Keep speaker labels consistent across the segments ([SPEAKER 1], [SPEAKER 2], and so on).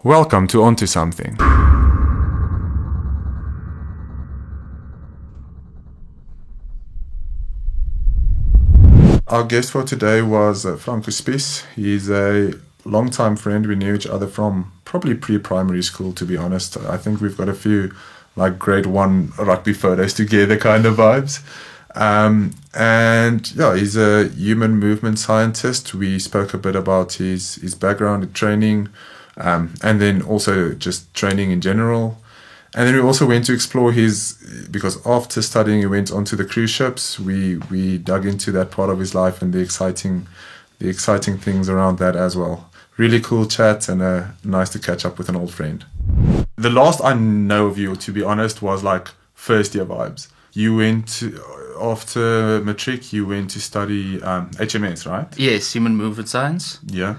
[SPEAKER 1] Welcome to Onto Something. Our guest for today was Franco Spies. He's a long-time friend. We knew each other from probably pre-primary school, to be honest. I think we've got a few like grade 1 rugby photos together kind of vibes. And yeah, he's a human movement scientist. We spoke a bit about his background in training, and then also just training in general. And then we also went to explore because after studying, he went onto the cruise ships. We dug into that part of his life and the exciting things around that as well. Really cool chat, and nice to catch up with an old friend. The last I know of you, to be honest, was like first year vibes. You went to, after matric, you went to study HMS, right?
[SPEAKER 2] Yes, human movement science.
[SPEAKER 1] Yeah.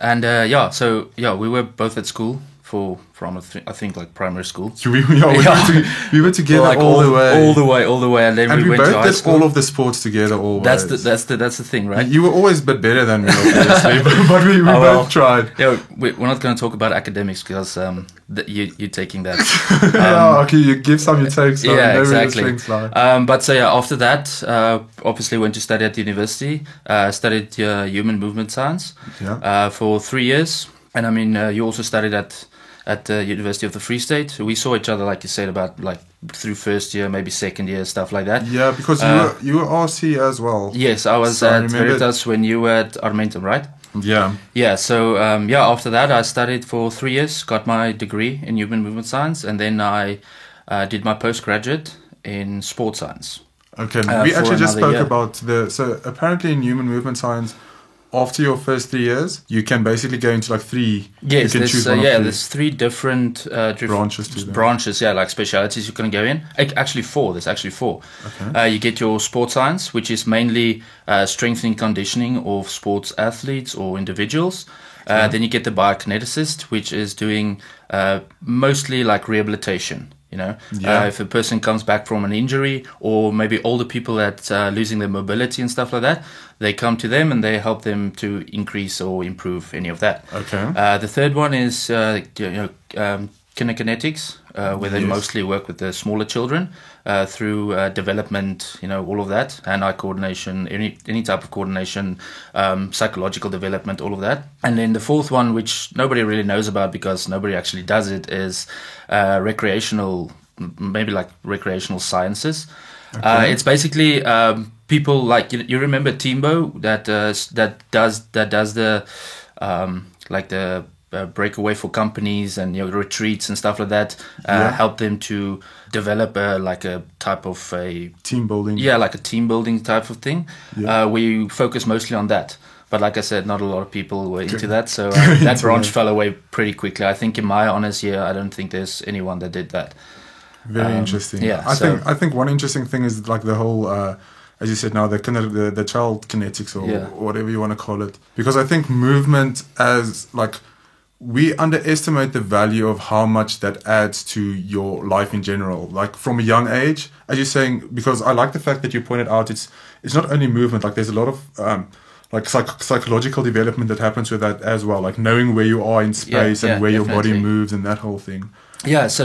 [SPEAKER 2] And we were both at school from I think like primary school.
[SPEAKER 1] So we were together
[SPEAKER 2] like
[SPEAKER 1] all the way,
[SPEAKER 2] and then
[SPEAKER 1] and we
[SPEAKER 2] went
[SPEAKER 1] both
[SPEAKER 2] to high
[SPEAKER 1] did
[SPEAKER 2] school.
[SPEAKER 1] all of the sports together. Always.
[SPEAKER 2] That's the thing, right?
[SPEAKER 1] You were always a bit better than me, obviously, but we both tried.
[SPEAKER 2] Yeah, we're not going to talk about academics because you're taking that.
[SPEAKER 1] Yeah, okay, you give some, you take some.
[SPEAKER 2] Yeah,
[SPEAKER 1] no
[SPEAKER 2] exactly.
[SPEAKER 1] Strings lie.
[SPEAKER 2] After that, obviously went to study at university. Studied human movement science for 3 years, and I mean, you also studied at the University of the Free State. We saw each other, like you said, about like through first year, maybe second year, stuff like that.
[SPEAKER 1] Yeah, because you were RC as well.
[SPEAKER 2] Yes, I was at Veritas when you were at Armentum, right?
[SPEAKER 1] Yeah.
[SPEAKER 2] Yeah, so after that I studied for 3 years, got my degree in human movement science, and then I did my postgraduate in sports science.
[SPEAKER 1] Okay, we actually just spoke
[SPEAKER 2] year.
[SPEAKER 1] about so apparently in human movement science, after your first 3 years, you can basically go into like three.
[SPEAKER 2] Yes,
[SPEAKER 1] you can choose one of three.
[SPEAKER 2] There's three different branches, like specialities you can go in. Actually, four. There's actually four.
[SPEAKER 1] Okay.
[SPEAKER 2] You get your sports science, which is mainly strengthening, conditioning of sports athletes or individuals. Then you get the biokineticist, which is doing mostly like rehabilitation. If a person comes back from an injury, or maybe older people that losing their mobility and stuff like that, they come to them and they help them to increase or improve any of that.
[SPEAKER 1] Okay.
[SPEAKER 2] The third one is kinekinetics, where they mostly work with the smaller children through development, all of that, hand-eye coordination, any type of coordination, psychological development, all of that. And then the fourth one, which nobody really knows about because nobody actually does it, is recreational sciences.
[SPEAKER 1] Okay.
[SPEAKER 2] It's basically people like you remember Timbo that does the breakaway for companies and retreats and stuff like that. Help them to develop a type of a
[SPEAKER 1] team building.
[SPEAKER 2] Yeah, like a team building type of thing. Yeah. We focus mostly on that. But like I said, not a lot of people were into that, so that branch fell away pretty quickly. I think in my honors year, I don't think there's anyone that did that.
[SPEAKER 1] Very interesting.
[SPEAKER 2] Yeah,
[SPEAKER 1] I think one interesting thing is like the whole, as you said now, the child kinetics or whatever you want to call it. Because I think movement as like, we underestimate the value of how much that adds to your life in general. Like from a young age, as you're saying, because I like the fact that you pointed out it's not only movement. Like there's a lot of psychological development that happens with that as well. Like knowing where you are in space and where
[SPEAKER 2] definitely.
[SPEAKER 1] your body moves and that whole thing.
[SPEAKER 2] Yeah, so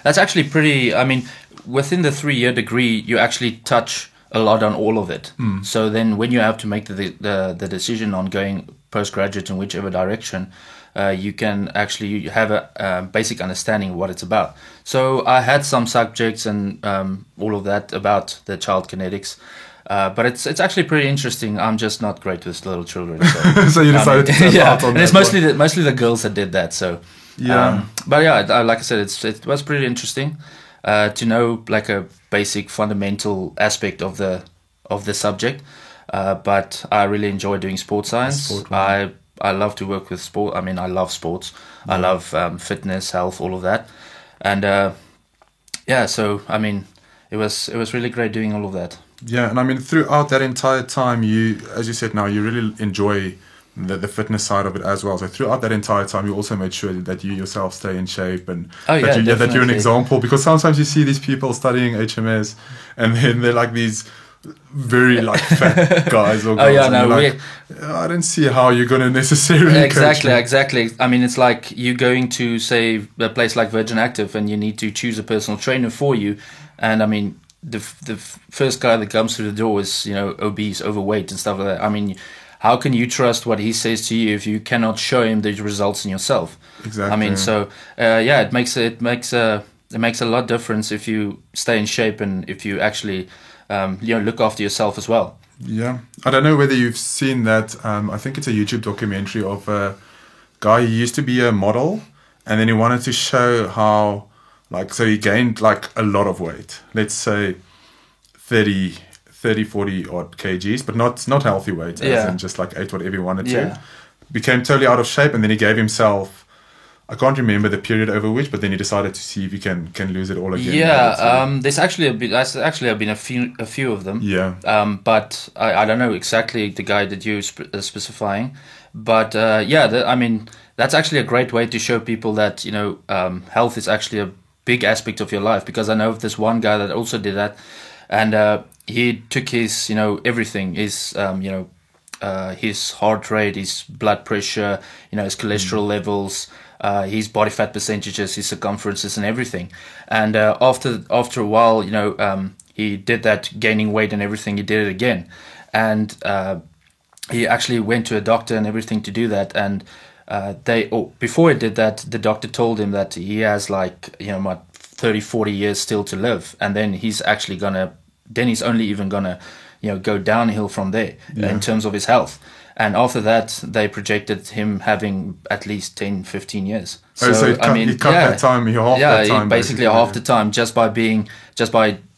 [SPEAKER 2] that's actually pretty. I mean, within the 3-year degree, you actually touch a lot on all of it. So then, when you have to make the decision on going postgraduate in whichever direction, you can actually have a basic understanding of what it's about. So I had some subjects and all of that about the child kinetics. But it's actually pretty interesting. I'm just not great with little children. So,
[SPEAKER 1] so you decided to step out on
[SPEAKER 2] and
[SPEAKER 1] that
[SPEAKER 2] it's mostly the girls that did that. So
[SPEAKER 1] yeah,
[SPEAKER 2] like I said, it was pretty interesting to know like a basic fundamental aspect of the subject. But I really enjoy doing sports science. I love to work with sport. I mean, I love sports. I love fitness, health, all of that, and so I mean, it was really great doing all of that.
[SPEAKER 1] Yeah, and I mean, throughout that entire time, you, as you said now, you really enjoy the fitness side of it as well. So throughout that entire time, you also made sure that you yourself stay in shape and that you're an example. Because sometimes you see these people studying HMS, and then they're like these very like fat guys or girls.
[SPEAKER 2] Oh yeah, no,
[SPEAKER 1] like, I don't see how you're going to necessarily
[SPEAKER 2] exactly,
[SPEAKER 1] coach me.
[SPEAKER 2] exactly. I mean, it's like you going to say a place like Virgin Active, and you need to choose a personal trainer for you. And I mean, the first guy that comes through the door is, you know, obese, overweight, and stuff like that. I mean, how can you trust what he says to you if you cannot show him the results in yourself?
[SPEAKER 1] Exactly.
[SPEAKER 2] I mean, so yeah, it makes a lot of difference if you stay in shape and if you actually you know, look after yourself as well.
[SPEAKER 1] Yeah, I don't know whether you've seen that. I think it's a YouTube documentary of a guy who used to be a model, and then he wanted to show how, like, so he gained like a lot of weight. Let's say 30, 40 odd kgs, but not healthy weight, as in just like ate whatever he wanted to. Became totally out of shape, and then he gave himself, I can't remember the period over which, but then he decided to see if he can lose it all again.
[SPEAKER 2] Yeah, there's actually been a few of them.
[SPEAKER 1] Yeah.
[SPEAKER 2] But I don't know exactly the guy that you're specifying, but yeah, I mean, that's actually a great way to show people that, you know, health is actually a big aspect of your life. Because I know of this one guy that also did that, and he took his, you know, everything, his you know, his heart rate, his blood pressure, you know, his cholesterol levels, his body fat percentages, his circumferences, and everything. And after a while, you know, he did that, gaining weight and everything. He did it again, and he actually went to a doctor and everything to do that. And before he did that, the doctor told him that he has, like, you know, about 30, 40 years still to live, and then he's only even gonna, you know, go downhill from there in terms of his health. And after that, they projected him having at least 10, 15 years.
[SPEAKER 1] So he cut that time, that time.
[SPEAKER 2] Basically half the time, just by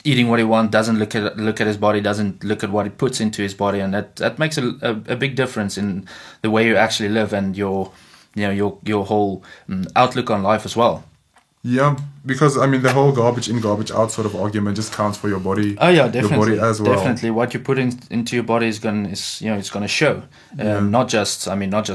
[SPEAKER 2] eating what he wants, doesn't look at his body, doesn't look at what he puts into his body, and that makes a big difference in the way you actually live and your whole outlook on life as well.
[SPEAKER 1] Yeah, because I mean the whole garbage in, garbage out sort of argument just counts for your body.
[SPEAKER 2] Oh yeah, definitely.
[SPEAKER 1] Your body as well.
[SPEAKER 2] Definitely, what you put into your body is it's gonna show. Not just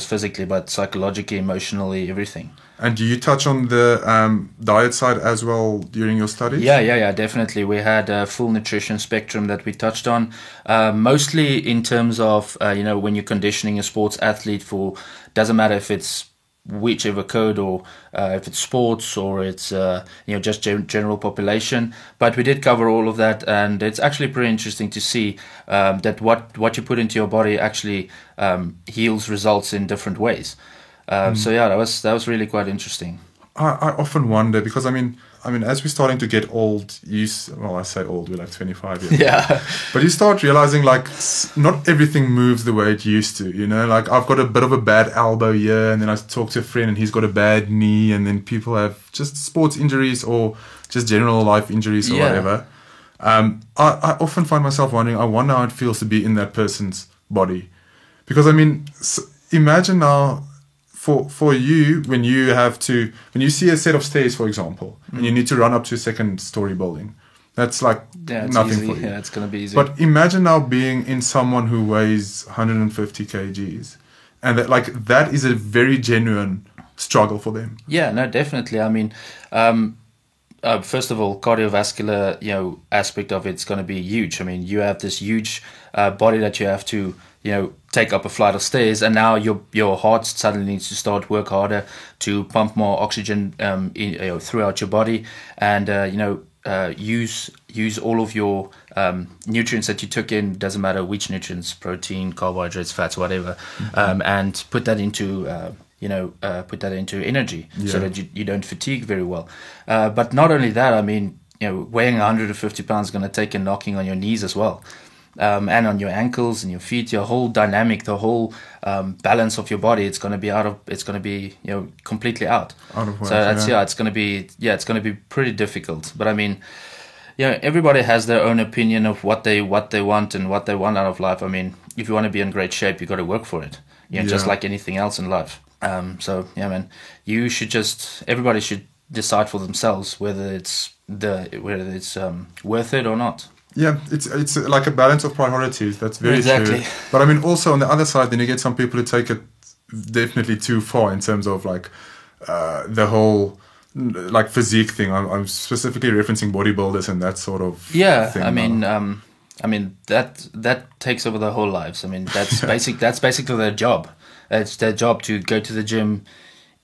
[SPEAKER 2] physically, but psychologically, emotionally, everything.
[SPEAKER 1] And do you touch on the diet side as well during your studies?
[SPEAKER 2] Yeah, definitely. We had a full nutrition spectrum that we touched on, mostly in terms of you know, when you're conditioning a sports athlete for, doesn't matter if it's whichever code, or if it's sports, or it's you know, just general population, but we did cover all of that, and it's actually pretty interesting to see that what you put into your body actually yields results in different ways. So yeah, that was really quite interesting.
[SPEAKER 1] I often wonder, because I mean, as we're starting to get old, I say old, we're like 25 years.
[SPEAKER 2] Yeah.
[SPEAKER 1] But you start realizing, like, not everything moves the way it used to, you know? Like, I've got a bit of a bad elbow here, and then I talk to a friend and he's got a bad knee, and then people have just sports injuries or just general life injuries or whatever. I often find myself wondering, I wonder how it feels to be in that person's body. Because, I mean, imagine now, for you, when you see a set of stairs, for example, and you need to run up to a second story building, that's like nothing
[SPEAKER 2] easy.
[SPEAKER 1] for you.
[SPEAKER 2] Yeah, it's going to be easy.
[SPEAKER 1] But imagine now being in someone who weighs 150 kgs, and that is a very genuine struggle for them.
[SPEAKER 2] Yeah, no, definitely. I mean, first of all, cardiovascular, you know, aspect of it's going to be huge. I mean, you have this huge body that you have to, you know, take up a flight of stairs, and now your heart suddenly needs to start work harder to pump more oxygen throughout your body, and use all of your nutrients that you took in, doesn't matter which nutrients, protein, carbohydrates, fats, whatever, and put that into energy, so that you don't fatigue very well. But not only that, I mean, you know, weighing 150 pounds is going to take a knocking on your knees as well. And on your ankles and your feet, your whole dynamic, the whole balance of your body, it's going to be you know, completely out.
[SPEAKER 1] Out of whack,
[SPEAKER 2] so that's it's going to be pretty difficult. But I mean, yeah, everybody has their own opinion of what they want and what they want out of life. I mean, if you want to be in great shape, you got to work for it. You know, just like anything else in life. So yeah, man, everybody should decide for themselves whether it's worth it or not.
[SPEAKER 1] Yeah, it's like a balance of priorities. That's very
[SPEAKER 2] true.
[SPEAKER 1] But I mean, also on the other side, then you get some people who take it definitely too far in terms of like the whole like physique thing. I'm specifically referencing bodybuilders and that sort of
[SPEAKER 2] thing.
[SPEAKER 1] I
[SPEAKER 2] mean, I mean, that takes over their whole lives. I mean, that's That's basically their job. It's their job to go to the gym,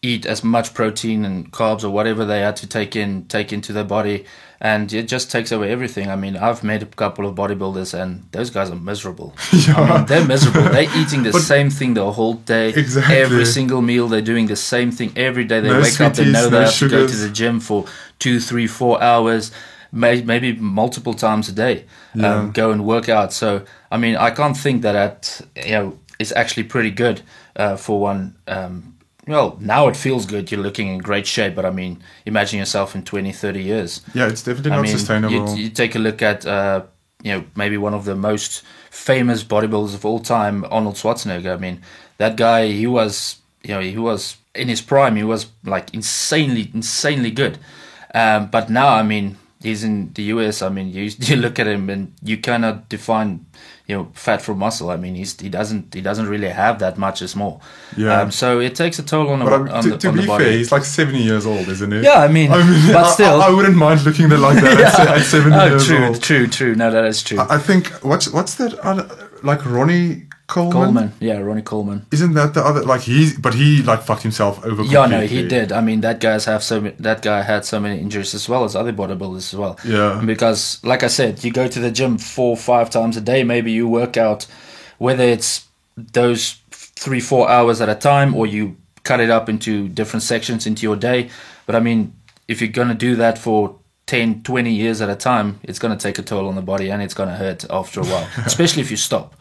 [SPEAKER 2] eat as much protein and carbs or whatever they had to take into their body, and it just takes over everything. I mean, I've met a couple of bodybuilders, and those guys are miserable.
[SPEAKER 1] Yeah.
[SPEAKER 2] I mean, they're miserable. They're eating the same thing the whole day.
[SPEAKER 1] Exactly.
[SPEAKER 2] Every single meal, they're doing the same thing every day. They
[SPEAKER 1] No
[SPEAKER 2] wake up, they know
[SPEAKER 1] sweeties,
[SPEAKER 2] they
[SPEAKER 1] no
[SPEAKER 2] have to go to
[SPEAKER 1] sugars.
[SPEAKER 2] the gym for 2, 3, 4 hours, maybe multiple times a day.
[SPEAKER 1] Yeah.
[SPEAKER 2] Go and work out. So, I mean, I can't think that is actually pretty good for one. Well, now it feels good. You're looking in great shape, but I mean, imagine yourself in 20, 30 years.
[SPEAKER 1] Yeah, it's definitely not sustainable.
[SPEAKER 2] You take a look at, maybe one of the most famous bodybuilders of all time, Arnold Schwarzenegger. I mean, that guy, he was in his prime. He was like insanely good. But now, I mean, he's in the US. I mean, you look at him and you cannot define, fat from muscle. I mean, he doesn't really have that much. It's more.
[SPEAKER 1] Yeah.
[SPEAKER 2] So it takes a toll on
[SPEAKER 1] to
[SPEAKER 2] the
[SPEAKER 1] be
[SPEAKER 2] body.
[SPEAKER 1] fair, he's like 70 years old, isn't he?
[SPEAKER 2] Yeah, I mean but still,
[SPEAKER 1] I wouldn't mind looking like that at 70 years old.
[SPEAKER 2] True. No, that is true.
[SPEAKER 1] I think what's that other, like Ronnie Coleman?
[SPEAKER 2] Yeah, Ronnie Coleman.
[SPEAKER 1] Isn't that the other, like he like fucked himself over completely?
[SPEAKER 2] Yeah, no, he did. I mean, that guy had so many injuries as well as other bodybuilders as well.
[SPEAKER 1] Yeah.
[SPEAKER 2] Because, like I said, you go to the gym 4, 5 times a day. Maybe you work out, whether it's those 3, 4 hours at a time, or you cut it up into different sections into your day. But I mean, if you're gonna do that for 10, 20 years at a time, it's gonna take a toll on the body, and it's gonna hurt after a while, especially if you stop.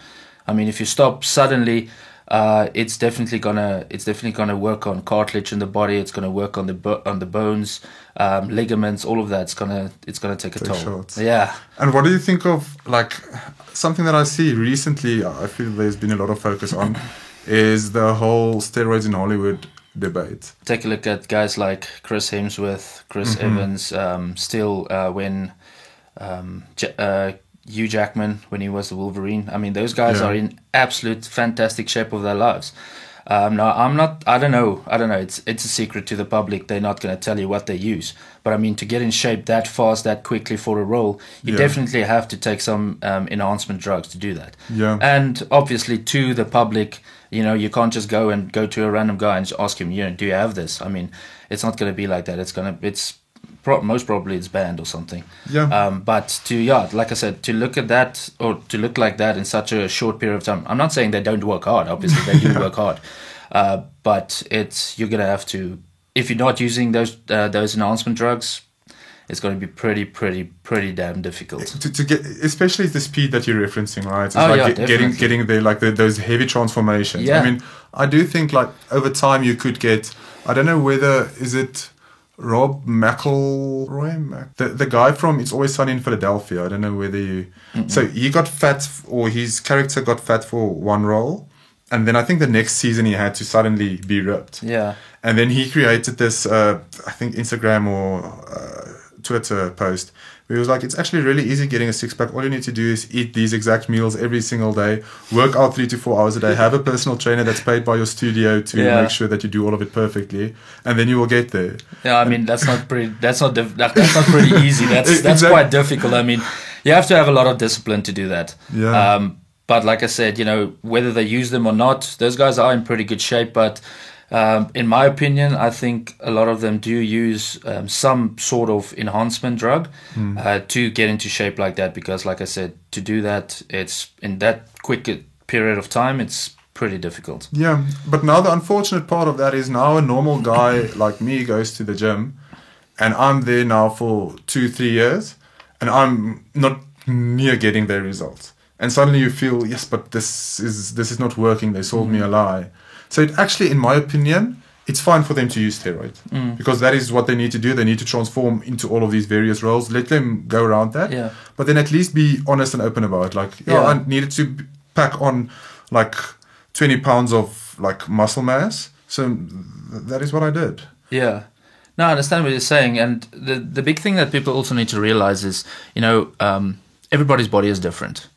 [SPEAKER 2] I mean, if you stop suddenly, it's definitely gonna work on cartilage in the body. It's gonna work on the bones, ligaments, all of that. It's gonna take a toll.
[SPEAKER 1] Short.
[SPEAKER 2] Yeah.
[SPEAKER 1] And what do you think of, like, something that I see recently? I feel there's been a lot of focus on is the whole steroids in Hollywood debate.
[SPEAKER 2] Take a look at guys like Chris Hemsworth, Chris Evans, when Hugh Jackman, when he was the Wolverine. I mean, those guys are in absolute fantastic shape of their lives. Now, I don't know. It's a secret to the public. They're not going to tell you what they use. But I mean, to get in shape that fast, that quickly for a role, you definitely have to take some enhancement drugs to do that.
[SPEAKER 1] Yeah.
[SPEAKER 2] And obviously, to the public, you can't just go to a random guy and just ask him, do you have this? I mean, it's not going to be like that. Most probably it's banned or something.
[SPEAKER 1] Yeah.
[SPEAKER 2] But like I said, to look at that or to look like that in such a short period of time, I'm not saying they don't work hard. Obviously, they do work hard. But you're gonna have to, if you're not using those enhancement drugs, it's going to be pretty damn difficult
[SPEAKER 1] to get, especially the speed that you're referencing, right? It's getting there, like those heavy transformations.
[SPEAKER 2] Yeah.
[SPEAKER 1] I mean, I do think like over time you could get, I don't know whether, is it Rob McElroy, the guy from It's Always Sunny in Philadelphia. I don't know whether you. So he got fat, or his character got fat for one role, and then I think the next season he had to suddenly be ripped.
[SPEAKER 2] Yeah.
[SPEAKER 1] And then he created this, I think Instagram or Twitter post where he was like, it's actually really easy getting a six-pack. All you need to do is eat these exact meals every single day, work out 3 to 4 hours a day, have a personal trainer that's paid by your studio to make sure that you do all of it perfectly, and then you will get there.
[SPEAKER 2] Yeah, I mean, that's not pretty easy. That's quite difficult. I mean, you have to have a lot of discipline to do that.
[SPEAKER 1] Yeah.
[SPEAKER 2] But like I said, whether they use them or not, those guys are in pretty good shape. But in my opinion, I think a lot of them do use some sort of enhancement drug to get into shape like that. Because like I said, to do that, it's in that quick period of time, it's pretty difficult.
[SPEAKER 1] Yeah, but now the unfortunate part of that is now a normal guy like me goes to the gym, and I'm there now for 2-3 years, and I'm not near getting their results. And suddenly you feel, yes, but this is not working. They sold me a lie. So it actually, in my opinion, it's fine for them to use steroids because that is what they need to do. They need to transform into all of these various roles. Let them go around that.
[SPEAKER 2] Yeah.
[SPEAKER 1] But then at least be honest and open about it. Like, I needed to pack on like 20 pounds of like muscle mass. So that is what I did. Yeah.
[SPEAKER 2] No, I understand what you're saying. And the big thing that people also need to realize is, everybody's body is different.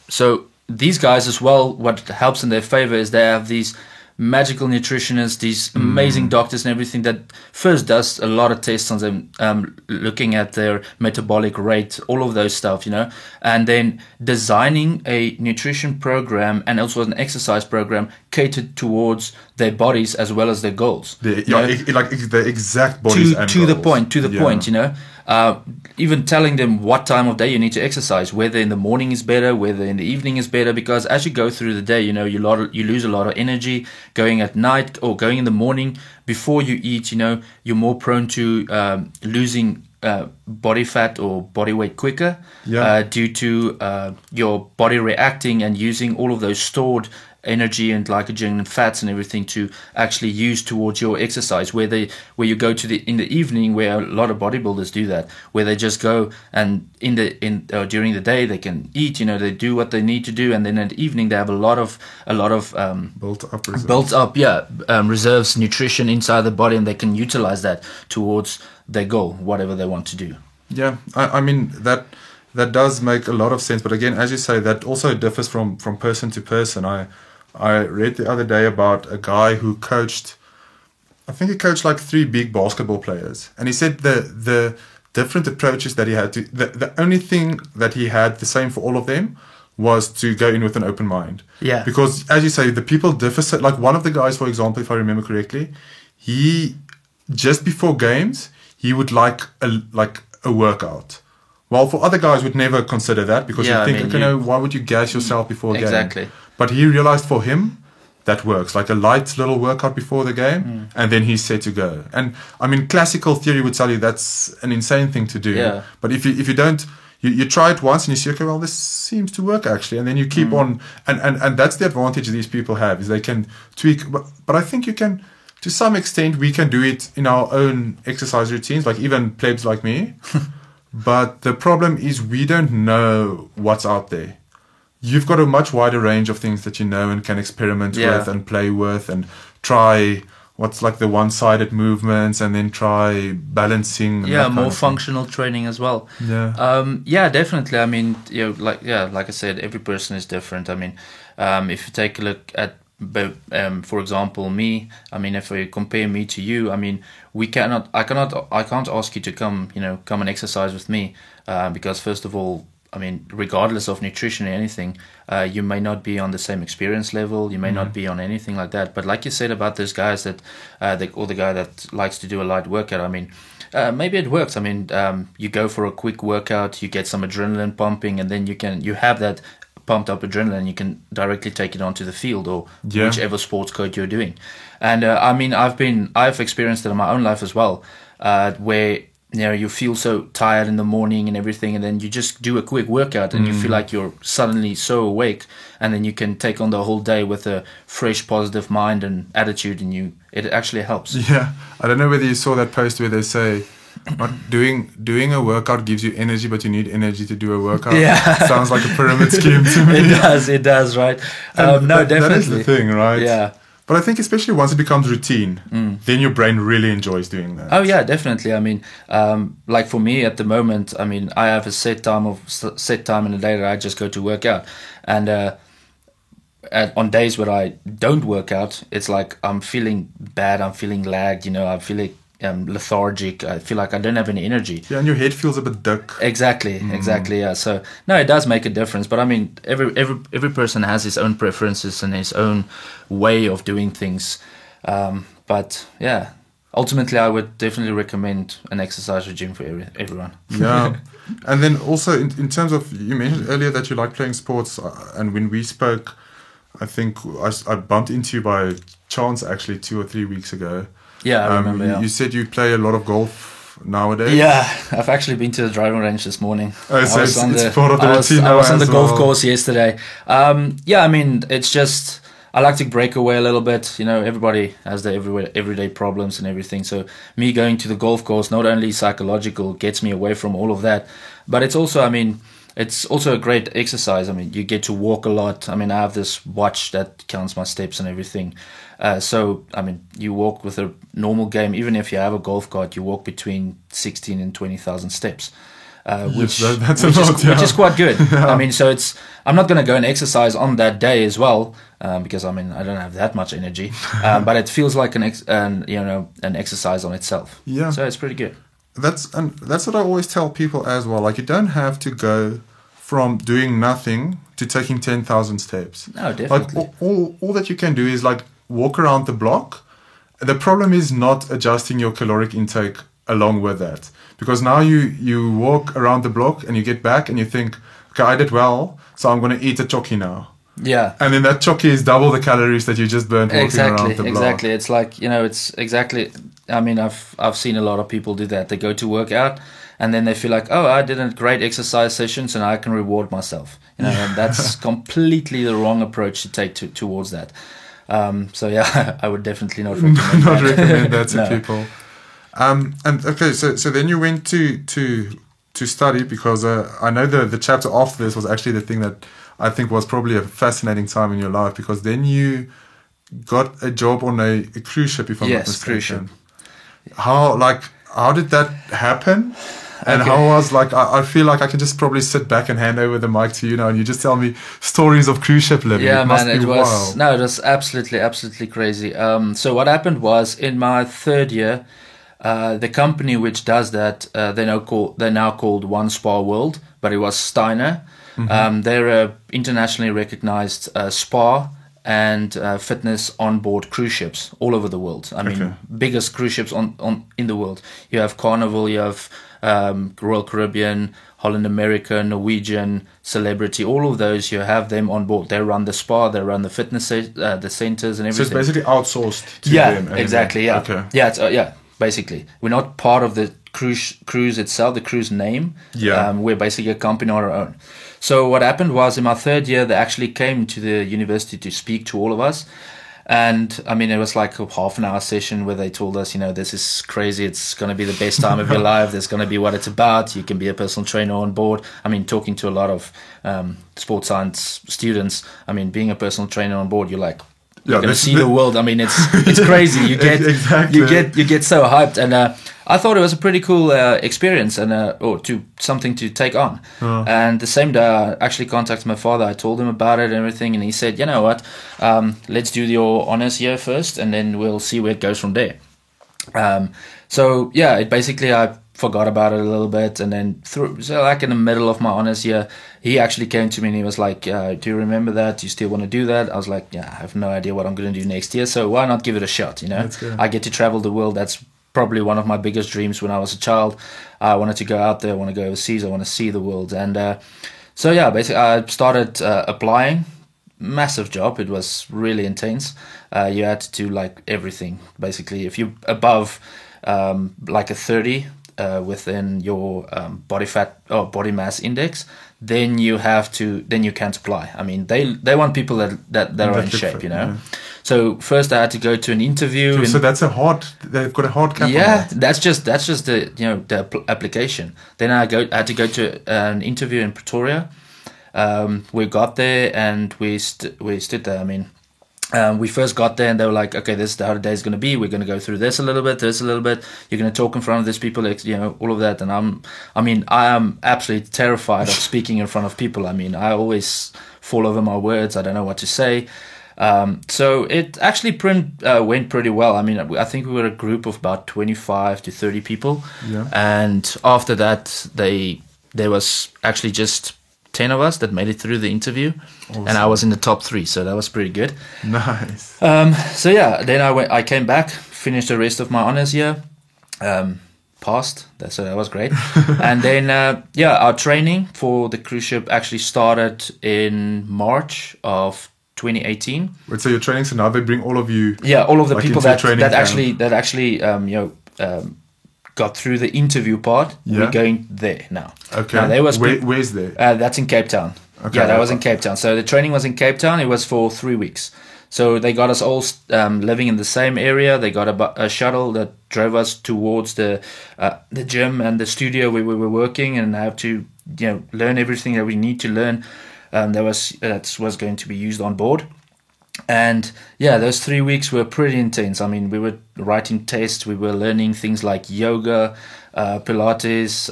[SPEAKER 2] So these guys as well, what helps in their favor is they have these magical nutritionists, these amazing doctors and everything that first does a lot of tests on them, looking at their metabolic rate, all of those stuff, and then designing a nutrition program and also an exercise program catered towards their bodies as well as their goals.
[SPEAKER 1] Like the exact bodies and
[SPEAKER 2] to the
[SPEAKER 1] goals.
[SPEAKER 2] point, even telling them what time of day you need to exercise, whether in the morning is better, whether in the evening is better, because as you go through the day, you lose a lot of energy going at night or going in the morning before you eat. You're more prone to losing body fat or body weight quicker due to your body reacting and using all of those stored energy and glycogen and fats and everything to actually use towards your exercise, where you go to in the evening, where a lot of bodybuilders do that, where they just go and during the day they can eat, they do what they need to do, and then in the evening they have a lot of built up reserves, nutrition inside the body, and they can utilize that towards their goal, whatever they want to do.
[SPEAKER 1] Yeah, I mean that does make a lot of sense, but again, as you say, that also differs from person to person. I read the other day about a guy who coached, I think he coached like 3 big basketball players, and he said the different approaches that he had to, the only thing that he had the same for all of them was to go in with an open mind.
[SPEAKER 2] Yeah.
[SPEAKER 1] Because as you say, the people differ. So, like one of the guys, for example, if I remember correctly, he just before games he would like a workout. While for other guys would never consider that, because you think, why would you gas yourself before a game?
[SPEAKER 2] Exactly.
[SPEAKER 1] But he realized for him, that works. Like a light little workout before the game, and then he's set to go. And I mean, classical theory would tell you that's an insane thing to do.
[SPEAKER 2] Yeah.
[SPEAKER 1] But if you don't, you try it once and you see, okay, well, this seems to work actually. And then you keep on, and that's the advantage these people have, is they can tweak. But I think you can, to some extent, we can do it in our own exercise routines, like even plebs like me. But the problem is we don't know what's out there. You've got a much wider range of things that you know and can experiment with and play with and try what's like the one-sided movements and then try balancing.
[SPEAKER 2] And more functional training as well.
[SPEAKER 1] Yeah.
[SPEAKER 2] Definitely. I mean, like I said, every person is different. I mean, if you take a look at, for example, me, I mean, if we compare me to you, I mean, I can't ask you to come and exercise with me, because first of all, I mean, regardless of nutrition or anything, you may not be on the same experience level. You may not be on anything like that. But like you said about those guys or the guy that likes to do a light workout, I mean, maybe it works. I mean, you go for a quick workout, you get some adrenaline pumping, and then you have that pumped up adrenaline. You can directly take it onto the field or whichever sports code you're doing. And I mean, I've experienced it in my own life as well, where you feel so tired in the morning and everything, and then you just do a quick workout and you feel like you're suddenly so awake, and then you can take on the whole day with a fresh, positive mind and attitude, and it actually helps.
[SPEAKER 1] Yeah, I don't know whether you saw that post where they say, doing a workout gives you energy, but you need energy to do a workout.
[SPEAKER 2] Yeah.
[SPEAKER 1] Sounds like a pyramid scheme to me.
[SPEAKER 2] It does, right? No, definitely.
[SPEAKER 1] That is the thing, right?
[SPEAKER 2] Yeah.
[SPEAKER 1] But I think especially once it becomes routine, then your brain really enjoys doing that.
[SPEAKER 2] Oh yeah, definitely. I mean, like for me at the moment, I mean, I have a set time in the day that I just go to work out, and on days where I don't work out, it's like I'm feeling bad, I'm feeling lagged, I'm feeling lethargic. I feel like I don't have any energy.
[SPEAKER 1] Yeah, and your head feels a bit duck.
[SPEAKER 2] Exactly. Yeah. So no, it does make a difference. But I mean, every person has his own preferences and his own way of doing things. But yeah, ultimately, I would definitely recommend an exercise regime for everyone.
[SPEAKER 1] Yeah, and then also in terms of, you mentioned earlier that you like playing sports, and when we spoke, I think I bumped into you by chance actually 2 or 3 weeks ago.
[SPEAKER 2] Yeah, I remember.
[SPEAKER 1] You said you play a lot of golf nowadays.
[SPEAKER 2] Yeah, I've actually been to the driving range this morning.
[SPEAKER 1] Oh, so it's part of the routine.
[SPEAKER 2] I was on the golf course yesterday. I mean, it's just, I like to break away a little bit. Everybody has their everyday problems and everything. So me going to the golf course, not only psychological, gets me away from all of that, but it's also, I mean, it's also a great exercise. I mean, you get to walk a lot. I mean, I have this watch that counts my steps and everything. So, I mean, you walk with a normal game, even if you have a golf cart, you walk between 16 and 20,000 steps. which,
[SPEAKER 1] that's a
[SPEAKER 2] which,
[SPEAKER 1] lot,
[SPEAKER 2] is, which is quite good.
[SPEAKER 1] Yeah.
[SPEAKER 2] I mean, so I'm not going to go and exercise on that day as well, because I mean I don't have that much energy, but it feels like an exercise on itself.
[SPEAKER 1] Yeah.
[SPEAKER 2] So it's pretty good.
[SPEAKER 1] That's what I always tell people as well. Like, you don't have to go from doing nothing to taking 10,000 steps.
[SPEAKER 2] No, definitely.
[SPEAKER 1] Like, all that you can do is like walk around the block. The problem is not adjusting your caloric intake along with that, because now you walk around the block and you get back and you think, okay, I did well, so I'm going to eat a chocky now.
[SPEAKER 2] Yeah.
[SPEAKER 1] And then that chocky is double the calories that you just burned walking around the block.
[SPEAKER 2] Exactly. It's like, it's exactly. I mean, I've seen a lot of people do that. They go to work out and then they feel like, oh, I did a great exercise session, so now I can reward myself. And that's completely the wrong approach to take towards that. So yeah, I would definitely not recommend
[SPEAKER 1] not recommend that to
[SPEAKER 2] No.
[SPEAKER 1] people. And okay, so then you went to study, because I know the chapter after this was actually the thing that I think was probably a fascinating time in your life, because then you got a job on a cruise ship, if I'm not
[SPEAKER 2] Yes, cruise ship.
[SPEAKER 1] mistaken. How did that happen? And
[SPEAKER 2] Okay.
[SPEAKER 1] how was, like, I feel like I can just probably sit back and hand over the mic to you now, and you just tell me stories of cruise ship living.
[SPEAKER 2] Yeah,
[SPEAKER 1] it must
[SPEAKER 2] man,
[SPEAKER 1] be
[SPEAKER 2] it was
[SPEAKER 1] wild.
[SPEAKER 2] it was absolutely crazy. So what happened was, in my third year, the company which does that, they're now called One Spa World, but it was Steiner. They're a internationally recognized spa and fitness on-board cruise ships all over the world. I mean,
[SPEAKER 1] Okay.
[SPEAKER 2] biggest cruise ships in the world. You have Carnival, you have Royal Caribbean, Holland America, Norwegian, Celebrity, all of those, you have them on board. They run the spa, they run the fitness, the centers and
[SPEAKER 1] So it's
[SPEAKER 2] everything.
[SPEAKER 1] basically outsourced to
[SPEAKER 2] Yeah,
[SPEAKER 1] them. and
[SPEAKER 2] exactly.
[SPEAKER 1] then-
[SPEAKER 2] Yeah,
[SPEAKER 1] Okay.
[SPEAKER 2] yeah, basically, we're not part of the cruise itself, the cruise name.
[SPEAKER 1] Yeah.
[SPEAKER 2] We're basically a company on our own. So what happened was, in my third year, they actually came to the university to speak to all of us. And I mean, it was like a half an hour session where they told us, this is crazy. It's going to be the best time of your life. There's going to be what it's about. You can be a personal trainer on board. I mean, talking to a lot of sports science students, I mean, being a personal trainer on board, you're like, you're going to see the world. I mean, it's crazy. You get
[SPEAKER 1] Exactly.
[SPEAKER 2] you get so hyped, and I thought it was a pretty cool experience, and something to take on. And the same day, I actually contacted my father. I told him about it and everything, and he said, "You know what? Let's do your honors year first, and then we'll see where it goes from there." So yeah, it basically I forgot about it a little bit, and then like in the middle of my honors year, he actually came to me and he was like, "Do you remember that? Do you still want to do that?" I was like, "Yeah, I have no idea what I'm going to do next year, so why not give it a shot?"
[SPEAKER 1] That's good.
[SPEAKER 2] I get to travel the world. That's probably one of my biggest dreams when I was a child. I wanted to go out there. I want to go overseas. I want to see the world, and so yeah, basically I started applying. Massive job. It was really intense. You had to do like everything. Basically, if you're above like a 30 within your body fat or body mass index, then you can't apply. I mean, they want people that are in shape,
[SPEAKER 1] Yeah.
[SPEAKER 2] So first I had to go to an interview.
[SPEAKER 1] So that's they've got a hard cap on
[SPEAKER 2] Yeah,
[SPEAKER 1] that.
[SPEAKER 2] that's just the the application. Then I had to go to an interview in Pretoria. We got there and we stood there. I mean, we first got there and they were like, "Okay, this is how the day is going to be. We're going to go through this a little bit. You're going to talk in front of these people, all of that." And I am absolutely terrified of speaking in front of people. I mean, I always fall over my words. I don't know what to say. So it actually went pretty well. I mean, I think we were a group of about 25 to 30 people.
[SPEAKER 1] Yeah.
[SPEAKER 2] And after that, there was actually just 10 of us that made it through the interview.
[SPEAKER 1] Awesome.
[SPEAKER 2] And I was in the top 3, so that was pretty good.
[SPEAKER 1] Nice.
[SPEAKER 2] So yeah, then I came back, finished the rest of my honors year, passed. So that was great. And then our training for the cruise ship actually started in March of 2018.
[SPEAKER 1] Wait, so your training, so now they bring all of you.
[SPEAKER 2] Yeah, all of the
[SPEAKER 1] Like
[SPEAKER 2] people
[SPEAKER 1] into a training
[SPEAKER 2] that actually got through the interview part.
[SPEAKER 1] Yeah.
[SPEAKER 2] We're going there now.
[SPEAKER 1] Okay.
[SPEAKER 2] Now, there was
[SPEAKER 1] Where's there?
[SPEAKER 2] that's in Cape Town.
[SPEAKER 1] Okay.
[SPEAKER 2] Yeah, that was in Cape Town. So the training was in Cape Town. It was for 3 weeks. So they got us all living in the same area. They got a shuttle that drove us towards the gym and the studio where we were working, and I have to learn everything that we need to learn. That was going to be used on board. And yeah, those 3 weeks were pretty intense. I mean, we were writing tests. We were learning things like yoga, Pilates,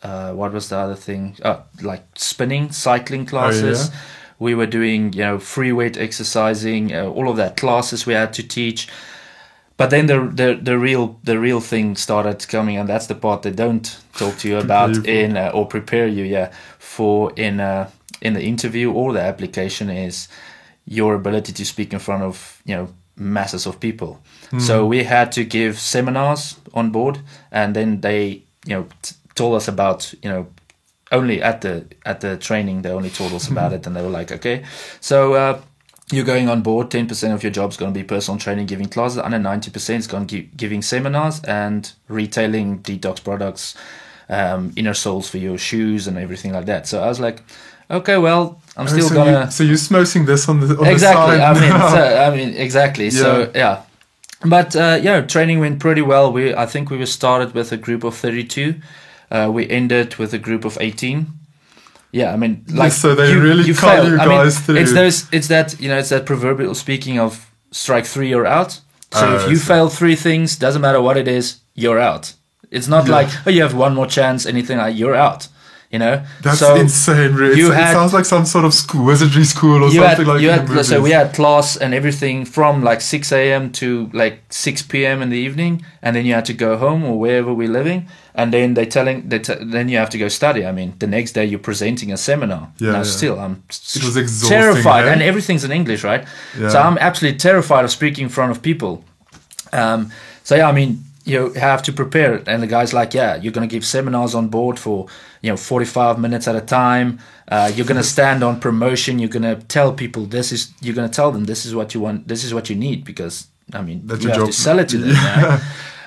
[SPEAKER 2] what was the other thing? Like spinning, cycling classes.
[SPEAKER 1] yeah.
[SPEAKER 2] We were doing, free weight exercising, all of that classes we had to teach. But then the real thing started coming, and that's the part they don't talk to you about or prepare you, for in the interview or the application is your ability to speak in front of masses of people. So we had to give seminars on board, and then they told us about only at the training they only told us about it, and they were like, okay, so you're going on board, 10% of your job's going to be personal training, giving classes, under 90% is going to be giving seminars and retailing detox products, inner soles for your shoes and everything like that. So I was like, okay, well, I'm still gonna.
[SPEAKER 1] So you're smosing this on the
[SPEAKER 2] exactly.
[SPEAKER 1] the side.
[SPEAKER 2] Exactly.
[SPEAKER 1] Yeah.
[SPEAKER 2] So yeah, but training went pretty well. I think we were started with a group of 32. We ended with a group of 18. Yeah, I mean, like,
[SPEAKER 1] so they really cut you guys through.
[SPEAKER 2] It's that proverbial speaking of strike 3 or out. So if you fail 3 things, doesn't matter what it is, you're out. It's not like, you have one more chance, anything like, you're out.
[SPEAKER 1] That's insane. Really. It sounds like some sort of wizardry school or something like that.
[SPEAKER 2] So we had class and everything from like 6 a.m. to like 6 p.m. in the evening, and then you had to go home or wherever we're living, and then then you have to go study. I mean, the next day you're presenting a seminar. Still, I'm
[SPEAKER 1] it was exhausting,
[SPEAKER 2] terrified, and everything's in English, right?
[SPEAKER 1] Yeah.
[SPEAKER 2] So I'm absolutely terrified of speaking in front of people. I mean, you have to prepare it, and the guy's like, you're going to give seminars on board for 45 minutes at a time. You're going to stand on promotion. You're going to tell people you're going to tell them this is what you want, this is what you need, because I mean,
[SPEAKER 1] that's
[SPEAKER 2] you have to sell it to them.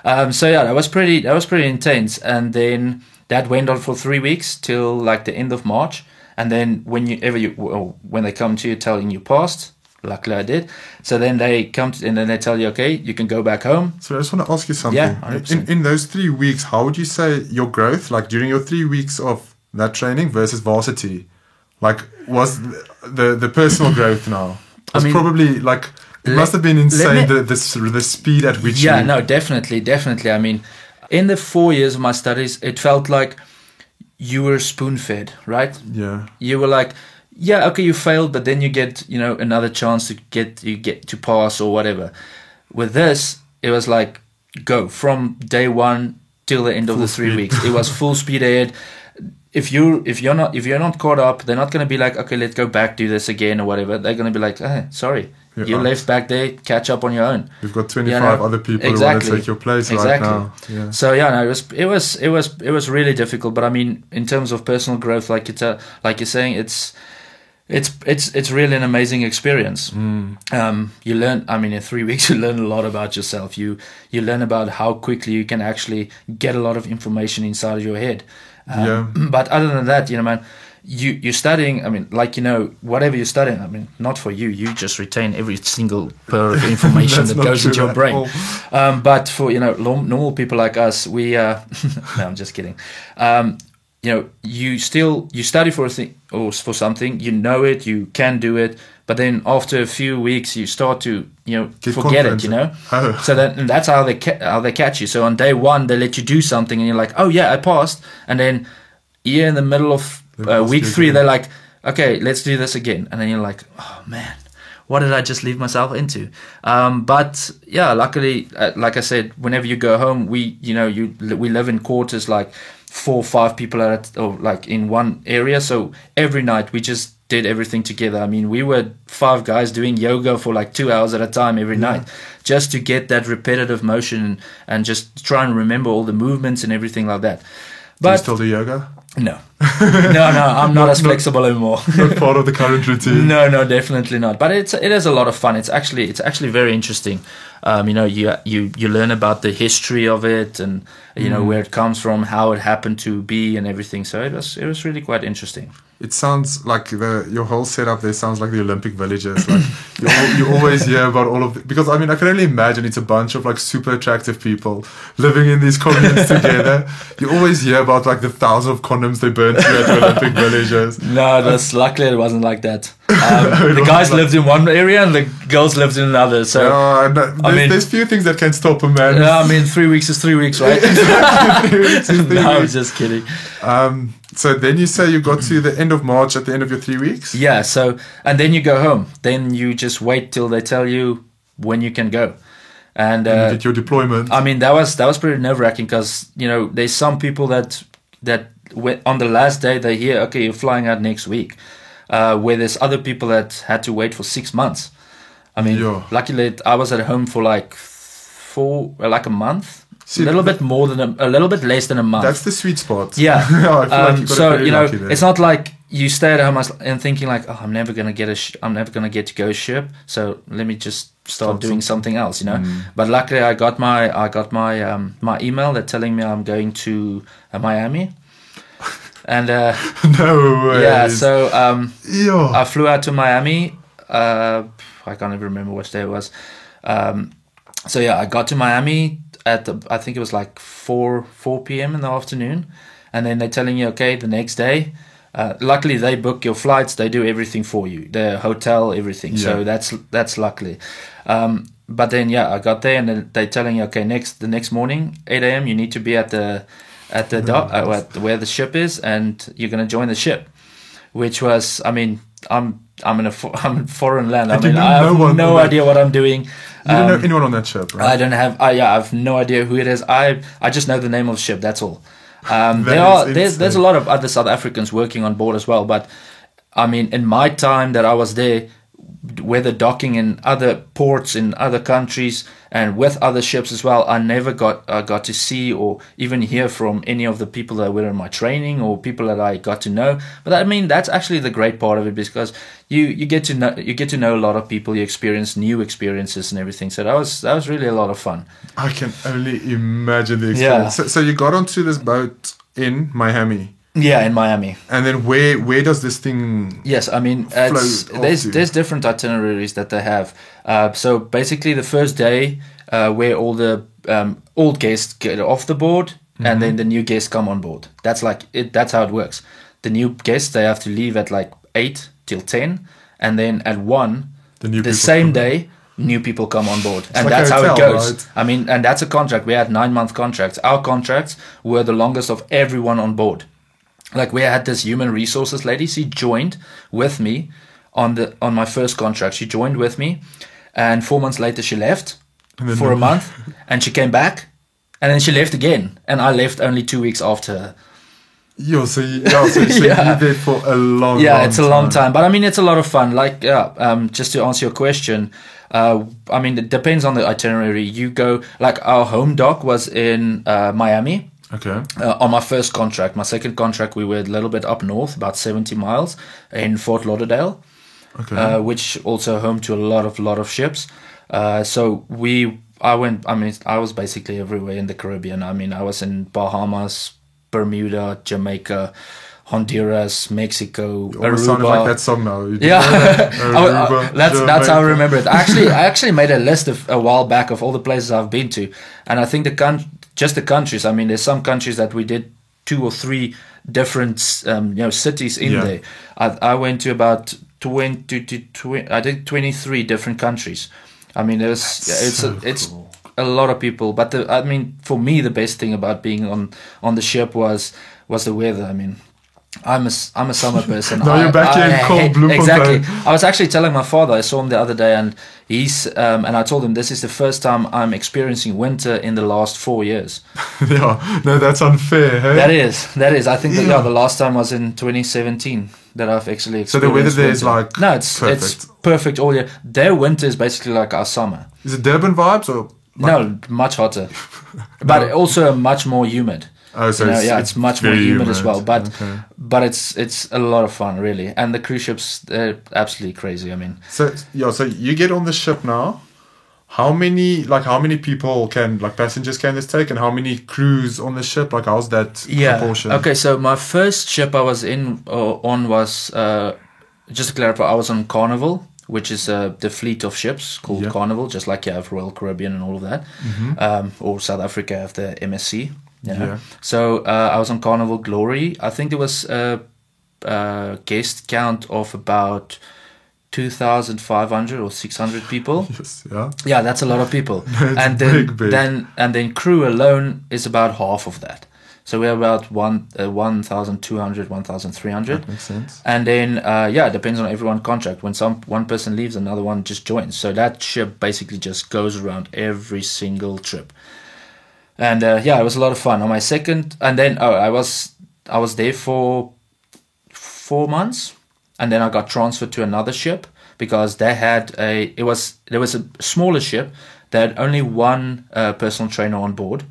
[SPEAKER 2] That was pretty intense, and then that went on for 3 weeks till like the end of March, and then when they come to you telling you passed. Luckily I did. So then they come and then they tell you, okay, you can go back home.
[SPEAKER 1] So I just want to ask you something.
[SPEAKER 2] Yeah,
[SPEAKER 1] in those 3 weeks, how would you say your growth, like during your 3 weeks of that training versus varsity, like was the personal growth now? Probably like it must have been insane the speed at which.
[SPEAKER 2] Yeah, no, definitely. I mean, in the 4 years of my studies, it felt like you were spoon fed, right?
[SPEAKER 1] Yeah.
[SPEAKER 2] You were like, yeah, okay, you failed, but then you get, another chance to get to pass or whatever. With this, it was like go from day 1 till the end of the 3 weeks. It was full speed ahead. If you're not caught up, they're not going to be like, okay, let's go back, do this again or whatever. They're going to be like, sorry, you left back there, catch up on your own.
[SPEAKER 1] You've got 25 other people who want to take your place right now. Yeah.
[SPEAKER 2] So it was really difficult. But I mean, in terms of personal growth, like you're saying, it's really an amazing experience. You learn, I mean, in 3 weeks you learn a lot about yourself. You learn about how quickly you can actually get a lot of information inside of your head. But other than that, man, you're studying. I mean, like, whatever you're studying, I mean, not for you. You just retain every single pearl of information that goes into your brain. But for normal people like us, we no, I'm just kidding. You study for a thing or for something, it, you can do it, but then after a few weeks you start to forget it, So that's how they catch you. So on day 1 they let you do something and you're like, oh yeah, I passed, and then in the middle of week 3 they're like, okay, let's do this again, and then you're like, oh man, what did I just leave myself into? But yeah, luckily, like I said, whenever you go home, we live in quarters like 4 or 5 people in one area. So every night we just did everything together. I mean, we were 5 guys doing yoga for like 2 hours at a time every night, just to get that repetitive motion and just try and remember all the movements and everything like that. But
[SPEAKER 1] do you still do yoga?
[SPEAKER 2] No. No, I'm not as flexible anymore.
[SPEAKER 1] Not part of the current routine.
[SPEAKER 2] No, definitely not. But it is a lot of fun. It's actually very interesting. You learn about the history of it and where it comes from, how it happened to be, and everything. So it was really quite interesting.
[SPEAKER 1] it sounds like your whole setup there sounds like the Olympic villages. Like you always hear about all of because I mean I can only imagine it's a bunch of like super attractive people living in these communes together. You always hear about like the thousands of condoms they burn through at the Olympic villages.
[SPEAKER 2] No, that's luckily it wasn't like that. The guys lived in one area and the girls lived in another. So
[SPEAKER 1] there's few things that can stop a man.
[SPEAKER 2] Yeah, I mean 3 weeks is 3 weeks, right?
[SPEAKER 1] 3 weeks is 3
[SPEAKER 2] No, I'm
[SPEAKER 1] weeks.
[SPEAKER 2] just kidding.
[SPEAKER 1] So then you say you got to the end of March at the end of your 3 weeks?
[SPEAKER 2] Yeah, so, and then you go home. Then you just wait till they tell you when you can go. And
[SPEAKER 1] you get your deployment.
[SPEAKER 2] I mean, that was pretty nerve-wracking because, you know, there's some people that on the last day they hear, okay, you're flying out next week. Where there's other people that had to wait for 6 months. I mean, luckily I was at home for like a month. See, a little bit less than a month.
[SPEAKER 1] That's the sweet spot.
[SPEAKER 2] Yeah.
[SPEAKER 1] I feel like
[SPEAKER 2] so you know,
[SPEAKER 1] there.
[SPEAKER 2] It's not like you stay at home and thinking like, oh, I'm never gonna get to go ship. So let me just start doing something else, you know. But luckily, I got my email that telling me I'm going to Miami. And
[SPEAKER 1] no way.
[SPEAKER 2] Yeah. So I flew out to Miami. I can't even remember which day it was. So yeah, I got to Miami. I think it was like 4 p.m. in the afternoon, and then they're telling you, okay, the next day. Luckily, they book your flights. They do everything for you, the hotel, everything. Yeah. So that's luckily. But then I got there, and then they're telling you, okay, the next morning, 8 a.m. you need to be at the dock where the ship is, and you're gonna join the ship. Which was, I mean, I'm in foreign land. I have no idea what I'm doing.
[SPEAKER 1] You don't know anyone on that ship, right?
[SPEAKER 2] I don't have. I have no idea who it is. I just know the name of the ship. That's all. There's a lot of other South Africans working on board as well. But I mean, in my time that I was there, whether docking in other ports in other countries and with other ships as well, I never got to see or even hear from any of the people that were in my training or people that I got to know. But I mean, that's actually the great part of it, because you get to know a lot of people, you experience new experiences and everything. So that was really a lot of fun.
[SPEAKER 1] I can only imagine the experience.
[SPEAKER 2] Yeah.
[SPEAKER 1] So you got onto this boat in Miami.
[SPEAKER 2] Yeah, in Miami.
[SPEAKER 1] And then where does this thing?
[SPEAKER 2] Yes, I mean there's different itineraries that they have. So basically, the first day where all the old guests get off the board, and then the new guests come on board. That's like it. That's how it works. The new guests, they have to leave at like 8 till 10, and then at 1 the same day, new people come on board, and that's how it goes. Right? I mean, and that's a contract. We had 9-month contracts. Our contracts were the longest of everyone on board. Like, we had this human resources lady. She joined with me on my first contract. She joined with me, and 4 months later she left for a month, and she came back, and then she left again, and I left only 2 weeks after her.
[SPEAKER 1] So you did for a long time.
[SPEAKER 2] Yeah, it's a long time, but I mean, it's a lot of fun. Like, just to answer your question, I mean, it depends on the itinerary. You go, like, our home dock was in Miami.
[SPEAKER 1] Okay.
[SPEAKER 2] On my first contract. My second contract, we were a little bit up north, about 70 miles in Fort Lauderdale, which also home to a lot of ships. So I was basically everywhere in the Caribbean. I mean, I was in Bahamas, Bermuda, Jamaica, Honduras, Mexico, Aruba.
[SPEAKER 1] Sounded like that song now.
[SPEAKER 2] Aruba, that's how I remember it. I actually made a list a while back of all the places I've been to, and I think just the countries. I mean, there's some countries that we did 2 or 3 different cities in there. I went to about 20. I did 23 different countries. I mean, it's cool. A lot of people, but I mean, for me, the best thing about being on the ship was the weather. I mean, I'm a summer person.
[SPEAKER 1] Now you're back here in cold Bloemfontein.
[SPEAKER 2] Exactly. I was actually telling my father. I saw him the other day, and and I told him this is the first time I'm experiencing winter in the last 4 years.
[SPEAKER 1] Yeah, no, that's unfair. Hey?
[SPEAKER 2] That is. I think that the last time was in 2017 that I've actually experienced.
[SPEAKER 1] So the weather there is like
[SPEAKER 2] it's perfect all year. Their winter is basically like our summer.
[SPEAKER 1] Is it Durban vibes or?
[SPEAKER 2] No, much hotter, but also much more humid.
[SPEAKER 1] Oh, so
[SPEAKER 2] it's much more humid as well. But it's a lot of fun, really. And the cruise ships, they're absolutely crazy. I mean,
[SPEAKER 1] so you get on the ship now. how many people passengers can this take, and how many crews on the ship? Like, how's that proportion?
[SPEAKER 2] Okay, so my first ship I was on was, just to clarify, I was on Carnival, which is the fleet of ships called Carnival, just like you have Royal Caribbean and all of that. Or South Africa have the MSC. So I was on Carnival Glory. I think there was a guest count of about 2,500 or 600 people.
[SPEAKER 1] Yes, yeah.
[SPEAKER 2] Yeah, that's a lot of people.
[SPEAKER 1] And
[SPEAKER 2] big. Then crew alone is about half of that. So we're about 1,200, 1,300.
[SPEAKER 1] That makes sense.
[SPEAKER 2] And then it depends on everyone's contract. When one person leaves, another one just joins. So that ship basically just goes around every single trip. And it was a lot of fun. On my second, and then I was there for 4 months. And then I got transferred to another ship because they had there was a smaller ship that had only one personal trainer on board,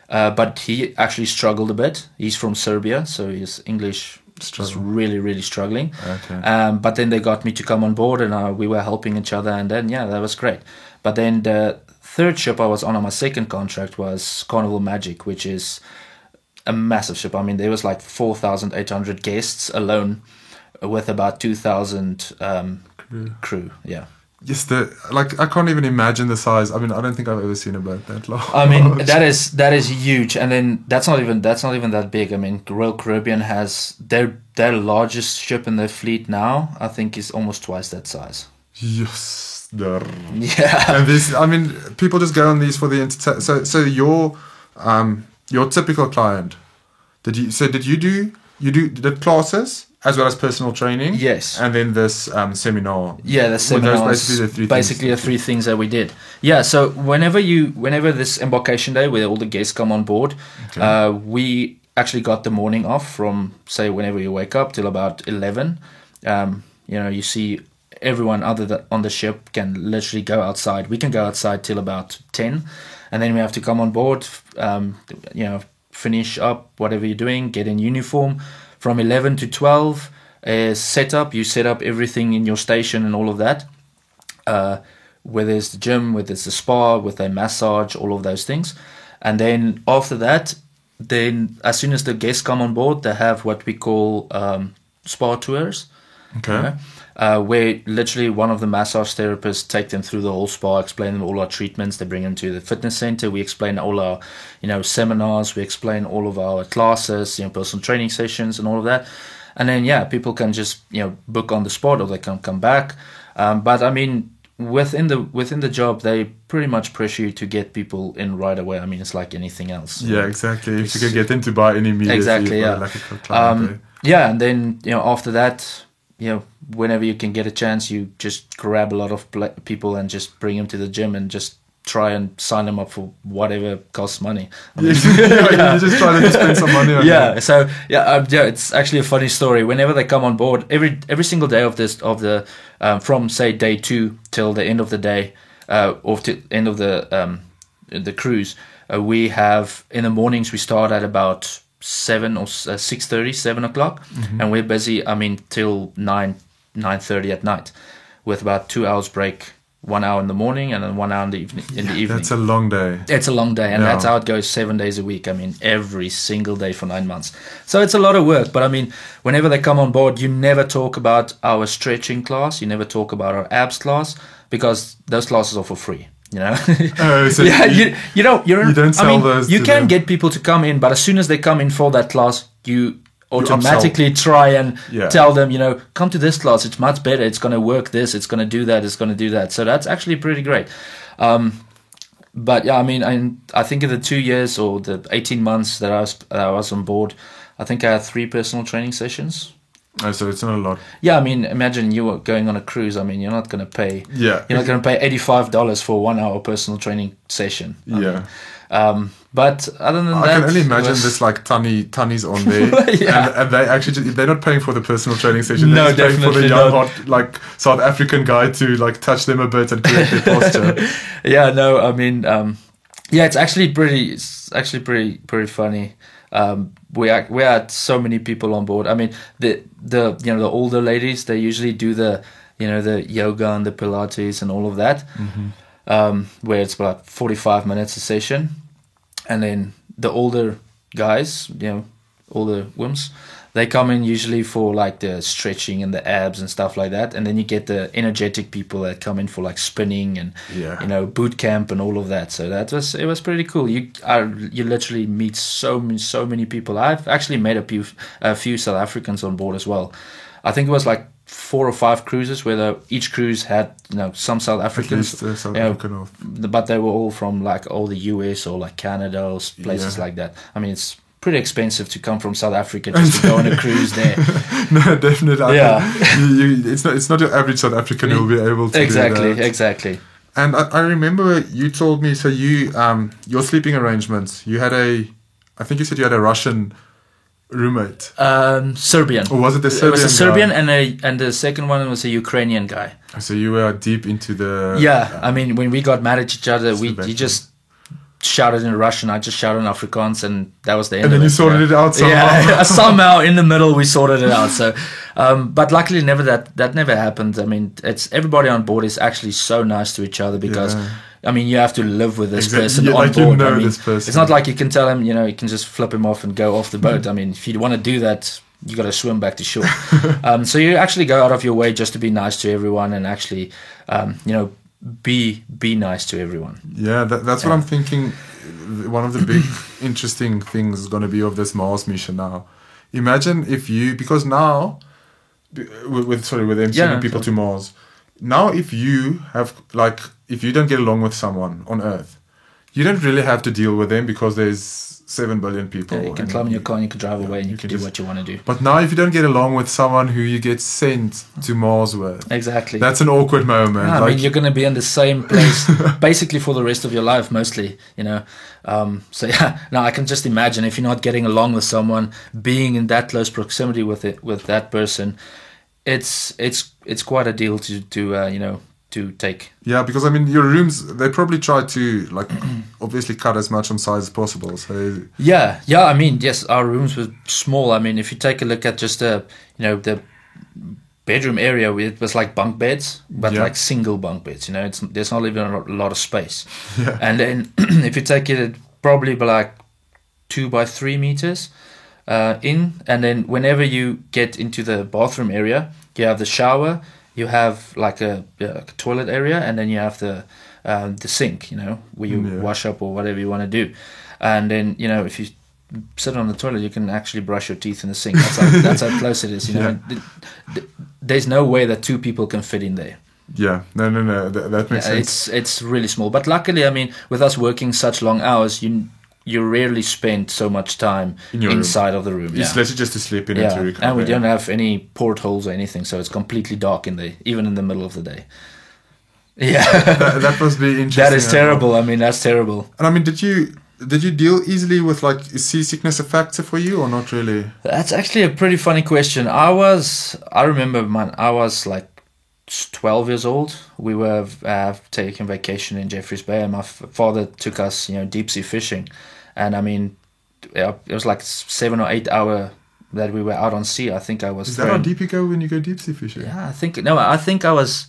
[SPEAKER 2] but he actually struggled a bit. He's from Serbia, so his English was really, really struggling.
[SPEAKER 1] Okay.
[SPEAKER 2] But then they got me to come on board, and we were helping each other, and then that was great. But then the third ship I was on my second contract was Carnival Magic, which is a massive ship. I mean, there was like 4,800 guests alone, with about 2,000 crew. Yeah.
[SPEAKER 1] Yes, I can't even imagine the size. I mean, I don't think I've ever seen a boat that large.
[SPEAKER 2] I mean, that is huge, and then that's not even that big. I mean, Royal Caribbean has their largest ship in their fleet now. I think is almost twice that size.
[SPEAKER 1] Yes.
[SPEAKER 2] Yeah.
[SPEAKER 1] And this, I mean, people just go on these for the entertainment. So your typical client, did you do classes as well as personal training?
[SPEAKER 2] Yes.
[SPEAKER 1] And then this seminar.
[SPEAKER 2] Yeah, the seminar.
[SPEAKER 1] Those basically
[SPEAKER 2] the three things that we did. Yeah. So whenever this embarkation day where all the guests come on board, we actually got the morning off from, say, whenever you wake up till about 11. You see everyone on the ship can literally go outside. We can go outside till about 10, and then we have to come on board, finish up whatever you're doing, get in uniform. From 11 to 12 set up. You set up everything in your station and all of that. Whether it's the gym, whether it's the spa, with a massage, all of those things. And then after that, then as soon as the guests come on board, they have what we call spa tours.
[SPEAKER 1] Okay.
[SPEAKER 2] Where literally one of the massage therapists take them through the whole spa, explain them all our treatments. They bring them to the fitness center. We explain all our, seminars. We explain all of our classes, personal training sessions and all of that. And then, people can just, book on the spot, or they can come back. But I mean, within the job, they pretty much pressure you to get people in right away. I mean, it's like anything else.
[SPEAKER 1] Yeah, exactly. If you can get them to buy any immediately.
[SPEAKER 2] Exactly, yeah.
[SPEAKER 1] Like a client,
[SPEAKER 2] and then, after that, whenever you can get a chance, you just grab a lot of people and just bring them to the gym and just try and sign them up for whatever costs money. I mean,
[SPEAKER 1] You're just trying to spend some money on
[SPEAKER 2] them. So it's actually a funny story. Whenever they come on board, every single day of from say day 2 till the end of the day, or to end of the cruise, we have in the mornings we start at about 7 or 6:30, 7 o'clock, and we're busy. I mean, till 9:30 at night, with about 2 hours break, 1 hour in the morning and then 1 hour in the evening.
[SPEAKER 1] That's a long day.
[SPEAKER 2] It's a long day, and that's how it goes 7 days a week. I mean, every single day for 9 months. So it's a lot of work. But I mean, whenever they come on board, you never talk about our stretching class. You never talk about our abs class, because those classes are for free. You don't
[SPEAKER 1] sell those.
[SPEAKER 2] You can get people to come in, but as soon as they come in for that class, you automatically try and tell them, come to this class. It's much better. It's going to work this. It's going to do that. It's going to do that. So that's actually pretty great. But yeah, I mean, I think in the 2 years or the 18 months that I was on board, I think I had 3 personal training sessions.
[SPEAKER 1] Oh, so it's not a lot.
[SPEAKER 2] Yeah, I mean, imagine you were going on a cruise. I mean, you're not going to pay.
[SPEAKER 1] Yeah.
[SPEAKER 2] You're not going to pay $85 for a 1 hour personal training session. But other than that,
[SPEAKER 1] I can only imagine this like tunnies on there, and they actually they're not paying for the personal training session. They're just paying for the young hot like South African guy to like touch them a bit and correct their posture.
[SPEAKER 2] I mean, it's actually pretty funny. We had so many people on board. I mean, the older ladies, they usually do the the yoga and the Pilates and all of that, where it's about 45 minutes a session. And then the older guys, older wimps, they come in usually for like the stretching and the abs and stuff like that. And then you get the energetic people that come in for like spinning and boot camp and all of that. So it was pretty cool. You literally meet so many people. I've actually met a few South Africans on board as well. I think it was like 4 or 5 cruises where each cruise had some South Africans,
[SPEAKER 1] South African
[SPEAKER 2] but they were all from like all the US or like Canada or places like that. I mean, it's pretty expensive to come from South Africa just to go on a cruise there.
[SPEAKER 1] No, definitely. It's not your average South African who will be able to do that.
[SPEAKER 2] Exactly.
[SPEAKER 1] And I remember you told me, so your sleeping arrangements, I think you said you had a Russian roommate.
[SPEAKER 2] Serbian.
[SPEAKER 1] Or was it the Serbian?
[SPEAKER 2] It was a Serbian
[SPEAKER 1] guy?
[SPEAKER 2] and the second one was a Ukrainian guy.
[SPEAKER 1] So you were deep into the...
[SPEAKER 2] Yeah, I mean, when we got mad at each other, he just shouted in Russian, I just shouted in Afrikaans, and that was the end of it.
[SPEAKER 1] And then you sorted it out somehow.
[SPEAKER 2] Yeah, somehow in the middle we sorted it out. So, but luckily that never happened. I mean, it's everybody on board is actually so nice to each other because... Yeah. I mean, you have to live with this person on board.
[SPEAKER 1] This person.
[SPEAKER 2] It's not like you can tell him, you can just flip him off and go off the boat. I mean, if you want to do that, you got to swim back to shore. So you actually go out of your way just to be nice to everyone and actually, be nice to everyone.
[SPEAKER 1] Yeah, that's what I'm thinking. One of the big interesting things is going to be of this Mars mission now. Imagine if because now, with them sending people to Mars, now if you don't get along with someone on Earth, you don't really have to deal with them because there's 7 billion people.
[SPEAKER 2] Yeah, you can climb in your car and you can drive away and you can do what you want to do.
[SPEAKER 1] But now if you don't get along with someone who you get sent to Mars with,
[SPEAKER 2] exactly,
[SPEAKER 1] that's an awkward moment.
[SPEAKER 2] Yeah, I mean, you're going to be in the same place basically for the rest of your life, mostly, So yeah, now I can just imagine if you're not getting along with someone, being in that close proximity with that person, it's quite a deal to take.
[SPEAKER 1] Yeah, because I mean, your rooms, they probably try to obviously cut as much on size as possible. So
[SPEAKER 2] yeah. I mean, yes, our rooms were small. I mean, if you take a look at just the bedroom area, it was like bunk beds, but like single bunk beds. There's not even a lot of space. Yeah. And then if you take it, probably be like 2 by 3 meters in, and then whenever you get into the bathroom area, you have the shower. You have like a toilet area, and then you have the sink, where you wash up or whatever you want to do. And then, if you sit on the toilet, you can actually brush your teeth in the sink. That's how close it is. There's no way that 2 people can fit in there.
[SPEAKER 1] Yeah, no. That makes sense.
[SPEAKER 2] It's really small. But luckily, I mean, with us working such long hours, you rarely spend so much time inside of the room.
[SPEAKER 1] It's literally just to sleep in and to
[SPEAKER 2] and we don't have any portholes or anything, so it's completely dark even in the middle of the day. Yeah,
[SPEAKER 1] that must be interesting.
[SPEAKER 2] That is terrible. I mean, that's terrible.
[SPEAKER 1] And I mean, did you deal easily with is seasickness a factor for you or not really?
[SPEAKER 2] That's actually a pretty funny question. I remember, I was like 12 years old. We were taking vacation in Jeffreys Bay, and my father took us, deep sea fishing. And I mean, it was like 7 or 8 hour that we were out on sea. I think I was.
[SPEAKER 1] Is that how deep you go when you go deep sea fishing?
[SPEAKER 2] Yeah, I think I was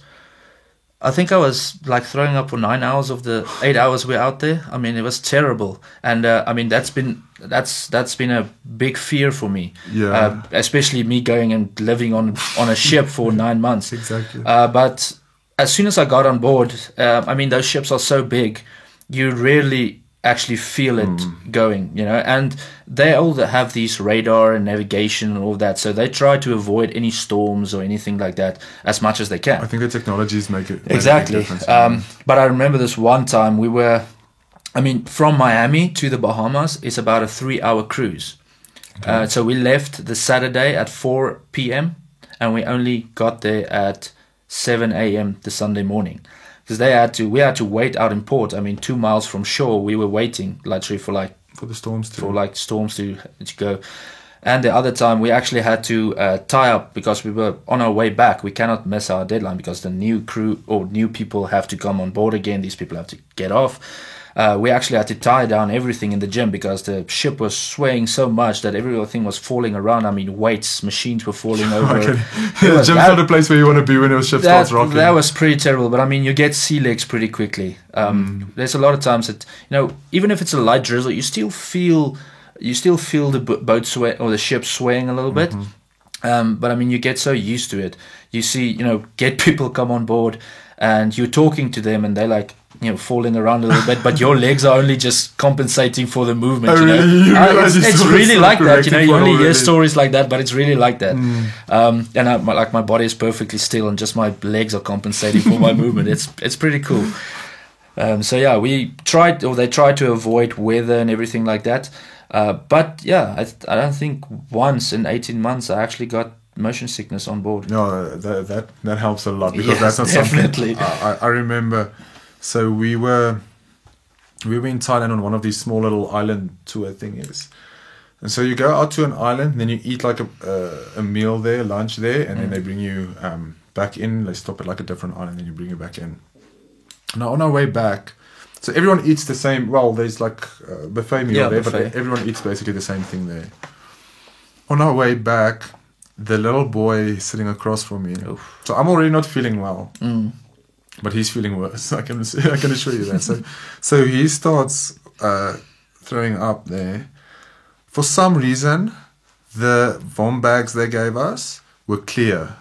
[SPEAKER 2] like throwing up for 9 hours of the 8 hours we were out there. I mean, it was terrible, and I mean that's been a big fear for me.
[SPEAKER 1] Yeah.
[SPEAKER 2] Especially me going and living on a ship for 9 months.
[SPEAKER 1] Exactly.
[SPEAKER 2] But as soon as I got on board, I mean, those ships are so big, you rarely actually feel it going, and they all have these radar and navigation and all that, so they try to avoid any storms or anything like that as much as they can.
[SPEAKER 1] I think the technologies make it
[SPEAKER 2] exactly. But I remember this one time from Miami to the Bahamas is about a 3-hour cruise. Okay. So we left the Saturday at 4 p.m. and we only got there at 7 a.m. the Sunday morning. Because we had to wait out in port. I mean, 2 miles from shore, we were waiting literally for the storms to go. And the other time, we actually had to tie up because we were on our way back. We cannot miss our deadline because the new crew or new people have to come on board again. These people have to get off. we actually had to tie down everything in the gym because the ship was swaying so much that everything was falling around. I mean, weights, machines were falling over.
[SPEAKER 1] Okay. The gym's not a place where you want to be when your ship starts rocking.
[SPEAKER 2] That was pretty terrible. But I mean, you get sea legs pretty quickly. There's a lot of times that, you know, even if it's a light drizzle, you still feel the boat sway or the ship swaying a little bit. But I mean, you get so used to it. You see, you know, get people come on board, and you're talking to them, and they're like, you know, falling around a little bit, but your legs are only just compensating for the movement.
[SPEAKER 1] Oh, really? You
[SPEAKER 2] It's really like that. You know, you only hear stories like that, but it's really like that. And my body is perfectly still, and just my legs are compensating for my movement. It's pretty cool. So yeah, they tried to avoid weather and everything like that. But yeah, I don't think once in 18 months I actually got motion sickness on board.
[SPEAKER 1] No, that helps a lot, because
[SPEAKER 2] Yes,
[SPEAKER 1] that's not
[SPEAKER 2] definitely.
[SPEAKER 1] something I remember. So we were in Thailand on one of these small little island tour thingies. And so you go out to an island, then you eat like a meal there, lunch there, and then they bring you back in. They stop at like a different island, then you bring you back in. Now on our way back, so everyone eats the same. Well, there's like a buffet meal there,
[SPEAKER 2] buffet.
[SPEAKER 1] but everyone eats basically the same thing there. On our way back, the little boy sitting across from me.
[SPEAKER 2] Oof.
[SPEAKER 1] So I'm already not feeling well, but he's feeling worse. I can assure you that. So he starts throwing up there. For some reason, the vom bags they gave us were clear.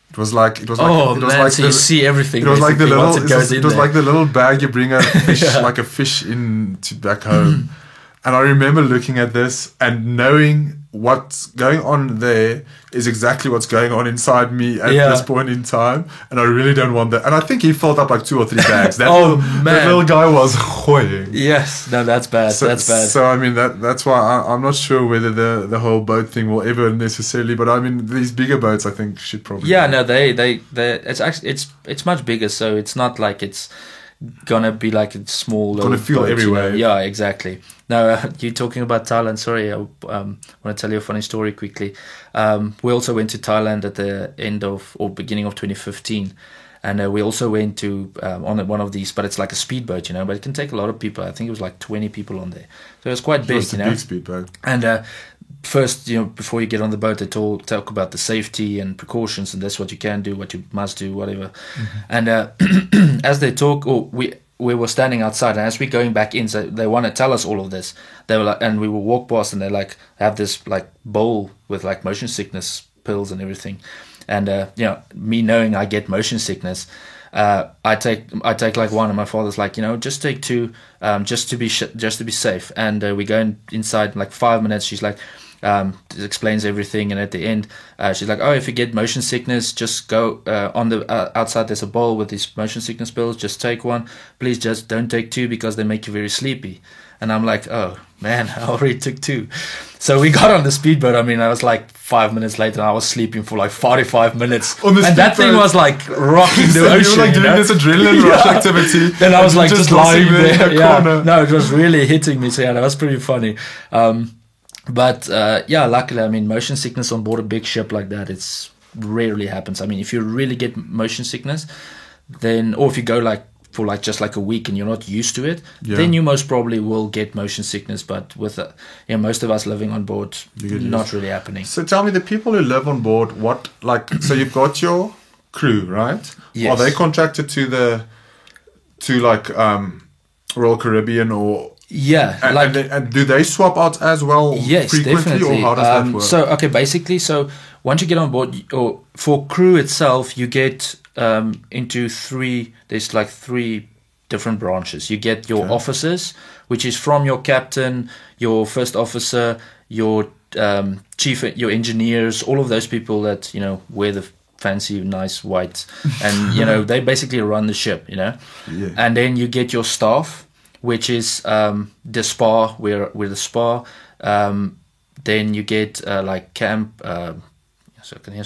[SPEAKER 1] It was like
[SPEAKER 2] so you see everything.
[SPEAKER 1] It was like the
[SPEAKER 2] basically,
[SPEAKER 1] little.
[SPEAKER 2] once it goes in
[SPEAKER 1] It was
[SPEAKER 2] there.
[SPEAKER 1] like the little bag you bring a fish, like a fish in to back home. And I remember looking at this and knowing what's going on there is exactly what's going on inside me at this point in time, and I really don't want that. And I think he filled up like 2 or 3 bags. That that little guy was hoying.
[SPEAKER 2] Yes, no, that's bad. That's bad.
[SPEAKER 1] So I mean that's why I'm not sure whether the whole boat thing will ever necessarily. But I mean these bigger boats I think should probably.
[SPEAKER 2] Yeah, no, they it's actually it's much bigger, so it's not like it's gonna be like a small.
[SPEAKER 1] Gonna feel
[SPEAKER 2] boat,
[SPEAKER 1] everywhere.
[SPEAKER 2] You know? Yeah, exactly. Now you're talking about Thailand. Sorry, I want to tell you a funny story quickly. We also went to Thailand at the end of or beginning of 2015. And we also went to on one of these, but it's like a speedboat, you know, but it can take a lot of people. I think it was like 20 people on there. So it was quite big,
[SPEAKER 1] It's a big speedboat.
[SPEAKER 2] And first, you know, before you get on the boat, they talk about the safety and precautions, and that's what you can do, what you must do, whatever. And as they talk, we were standing outside, and as we're going back in, so they want to tell us all of this. They were like, and we will walk past, and they like have this like bowl with like motion sickness pills and everything. And you know, me knowing I get motion sickness, I take like one, and my father's like, you know, just take 2, just to be safe. And we go inside in like 5 minutes. She's like, explains everything, and at the end, she's like, oh, if you get motion sickness, just go on the outside. There's a bowl with these motion sickness pills. Just take one, please. Just don't take 2 because they make you very sleepy. And I'm like, oh man, I already took 2. So we got on the speedboat. I mean, I was like 5 minutes later, and I was sleeping for like 45 minutes.
[SPEAKER 1] On the
[SPEAKER 2] and that thing was like rocking the
[SPEAKER 1] So
[SPEAKER 2] ocean.
[SPEAKER 1] you were like doing this adrenaline rush activity.
[SPEAKER 2] Then I was like just lying there.
[SPEAKER 1] in a
[SPEAKER 2] Yeah.
[SPEAKER 1] corner.
[SPEAKER 2] No, it was really hitting me. So yeah, that was pretty funny. But yeah, luckily, I mean, motion sickness on board a big ship like that, it's rarely happens. I mean, if you really get motion sickness, then, or if you go like for like just like a week and you're not used to it, then you most probably will get motion sickness. But with you know, most of us living on board, not really happening.
[SPEAKER 1] So tell me, the people who live on board, what like? So you've got your crew, right?
[SPEAKER 2] Yes.
[SPEAKER 1] Are they contracted to like Royal Caribbean or?
[SPEAKER 2] Yeah,
[SPEAKER 1] and do they swap out as well?
[SPEAKER 2] Yes,
[SPEAKER 1] frequently,
[SPEAKER 2] definitely.
[SPEAKER 1] or how does that work?
[SPEAKER 2] So okay, basically, so once you get on board, or for crew itself, you get into 3. There's like 3 different branches. You get your officers, which is from your captain, your first officer, your chief, your engineers, all of those people that, you know, wear the fancy, nice white, and you know, they basically run the ship, you know.
[SPEAKER 1] Yeah.
[SPEAKER 2] And then you get your staff, which is the spa, we're the spa. Then you get like camp, so can you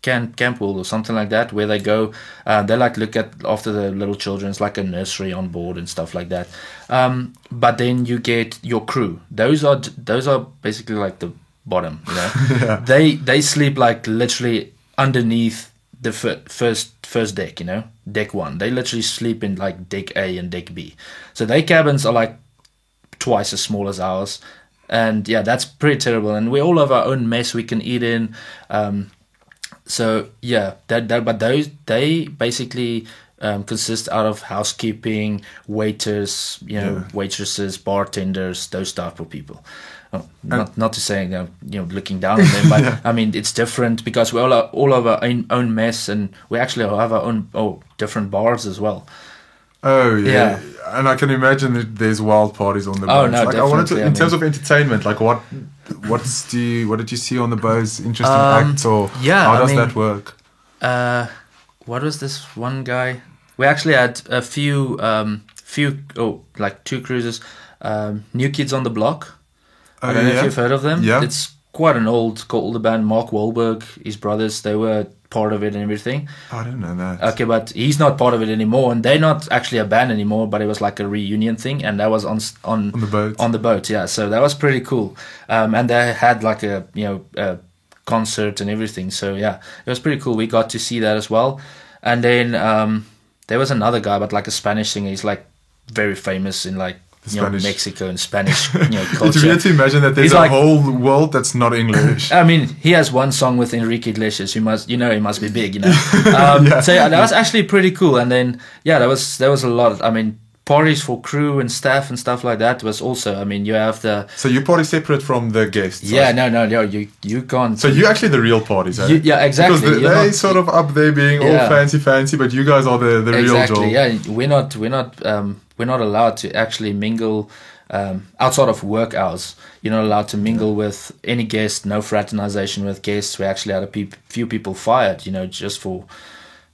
[SPEAKER 2] Camp World or something like that, where they go, they like look after the little children. It's like a nursery on board and stuff like that. But then you get your crew. Those are basically like the bottom, you know. They sleep like literally underneath the first deck, you know. deck 1. They literally sleep in like deck A and deck B. So their cabins are like twice as small as ours. And yeah, that's pretty terrible. And we all have our own mess we can eat in. So yeah, but they basically consist out of housekeeping, waiters, waitresses, bartenders, those type of people. Oh, not to say looking down on them, but yeah. I mean it's different because we all have our own mess, and we actually have our own different bars as well.
[SPEAKER 1] Oh yeah. And I can imagine that there's wild parties on the boats.
[SPEAKER 2] Oh no,
[SPEAKER 1] like,
[SPEAKER 2] definitely.
[SPEAKER 1] I wanted to, in terms of entertainment, like what did you see on the boats? Interesting acts, or how does that work?
[SPEAKER 2] What was this one guy? We actually had a few like 2 cruises. New Kids on the Block. I don't know if you've heard of them.
[SPEAKER 1] Yeah.
[SPEAKER 2] It's quite an old older band. Mark Wahlberg, his brothers, they were part of it and everything.
[SPEAKER 1] Oh, I didn't know that.
[SPEAKER 2] Okay, but he's not part of it anymore, and they're not actually a band anymore, but it was like a reunion thing, and that was on
[SPEAKER 1] the boat.
[SPEAKER 2] On the boat, yeah. So that was pretty cool. And they had like a concert and everything. So yeah, it was pretty cool. We got to see that as well. And then there was another guy, but like a Spanish singer. He's like very famous in like Mexico and Spanish culture.
[SPEAKER 1] It's weird to imagine that there's a whole world that's not English.
[SPEAKER 2] I mean, he has one song with Enrique Iglesias. He must be big, So yeah, that was actually pretty cool. And then there was a lot. I mean, parties for crew and staff and stuff like that was also. I mean, you have the.
[SPEAKER 1] So you party separate from the guests.
[SPEAKER 2] Yeah, no, you can't.
[SPEAKER 1] So you're actually the real parties, eh?
[SPEAKER 2] Yeah, exactly.
[SPEAKER 1] Because they sort of up there being all fancy, but you guys are the real job.
[SPEAKER 2] Yeah, we're not allowed to actually mingle outside of work hours. You're not allowed to mingle with any guest. No fraternization with guests. We actually had a few people fired. Just for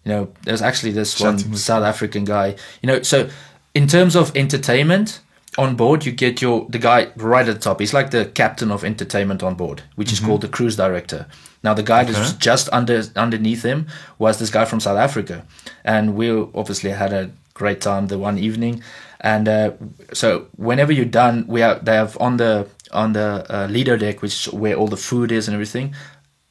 [SPEAKER 2] there's actually this one South African guy. So. In terms of entertainment on board, you get the guy right at the top. He's like the captain of entertainment on board, which is called the cruise director. Now, the guy that was just underneath him was this guy from South Africa, and we obviously had a great time the one evening. And so, whenever you're done, they have on the leader deck, which is where all the food is and everything.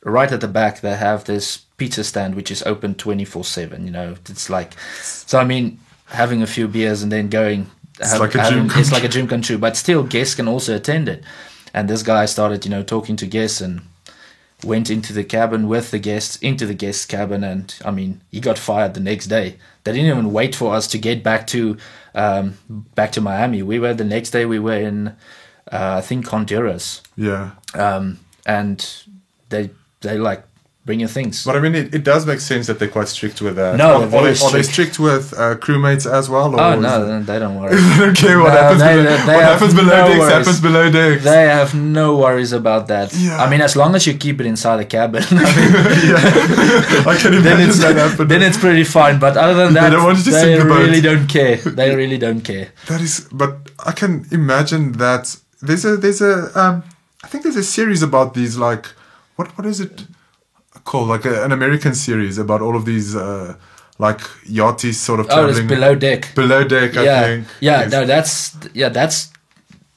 [SPEAKER 2] Right at the back, they have this pizza stand, which is open 24/7. It's like, so I mean. Having a few beers and then going, it's like a dream come true. But still, guests can also attend it. And this guy started, talking to guests and went into the cabin with the guests, into the guest cabin, and I mean, he got fired the next day. They didn't even wait for us to get back to Miami. The next day we were in, I think Honduras.
[SPEAKER 1] Yeah.
[SPEAKER 2] And they like. Bring your things.
[SPEAKER 1] But I mean, it does make sense that they're quite strict with that.
[SPEAKER 2] No,
[SPEAKER 1] are they strict with crewmates as well? Or
[SPEAKER 2] no, they don't worry.
[SPEAKER 1] They don't care what happens. What happens below decks happens below decks.
[SPEAKER 2] They have no worries about that. Yeah. I mean, as long as you keep it inside the cabin. I mean,
[SPEAKER 1] I can imagine that happen.
[SPEAKER 2] Then it's pretty fine. But other than that, they really don't care. They really don't care.
[SPEAKER 1] That is, but I can imagine that there's a I think there's a series about these, like what is it called, like an American series about all of these like yachties sort of traveling.
[SPEAKER 2] Oh, it's Below Deck.
[SPEAKER 1] Below Deck, I think.
[SPEAKER 2] Yeah, yes. No, that's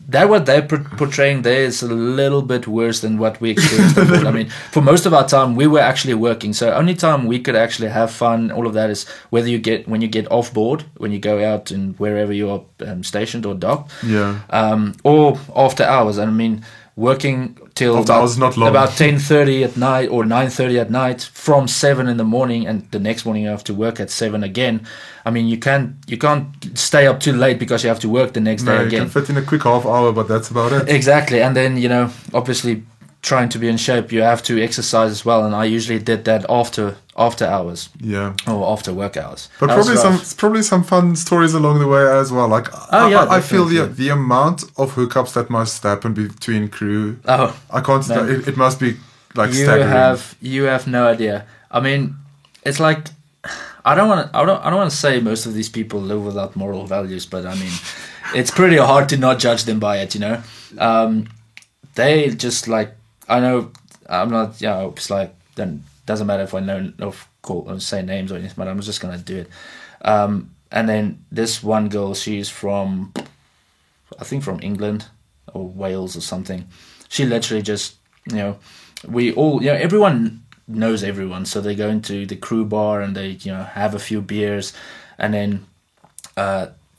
[SPEAKER 2] what they're portraying there is a little bit worse than what we experienced on board. I mean, for most of our time, we were actually working. So only time we could actually have fun, all of that is when you get off board, when you go out and wherever you are stationed or docked.
[SPEAKER 1] Yeah.
[SPEAKER 2] Or after hours. I mean, working till about 10:30 at night or 9:30 at night from 7 in the morning, and the next morning you have to work at 7 again. I mean, you can't stay up too late because you have to work the next day again.
[SPEAKER 1] You can fit in a quick half hour, but that's about it.
[SPEAKER 2] Exactly, and then obviously trying to be in shape, you have to exercise as well, and I usually did that after hours.
[SPEAKER 1] Yeah.
[SPEAKER 2] Or after work hours.
[SPEAKER 1] But probably some fun stories along the way as well. Like I feel the amount of hookups that must happen between crew.
[SPEAKER 2] Oh,
[SPEAKER 1] I can't. It must be like staggering.
[SPEAKER 2] You have no idea. I mean, it's like I don't want to say most of these people live without moral values, but I mean, it's pretty hard to not judge them by it. They just like. I know I'm not, it's like, then doesn't matter if I know or say names or anything, but I'm just going to do it. And then this one girl, she's from, I think from England or Wales or something. She literally just, we all, everyone knows everyone, so they go into the crew bar and they have a few beers, and then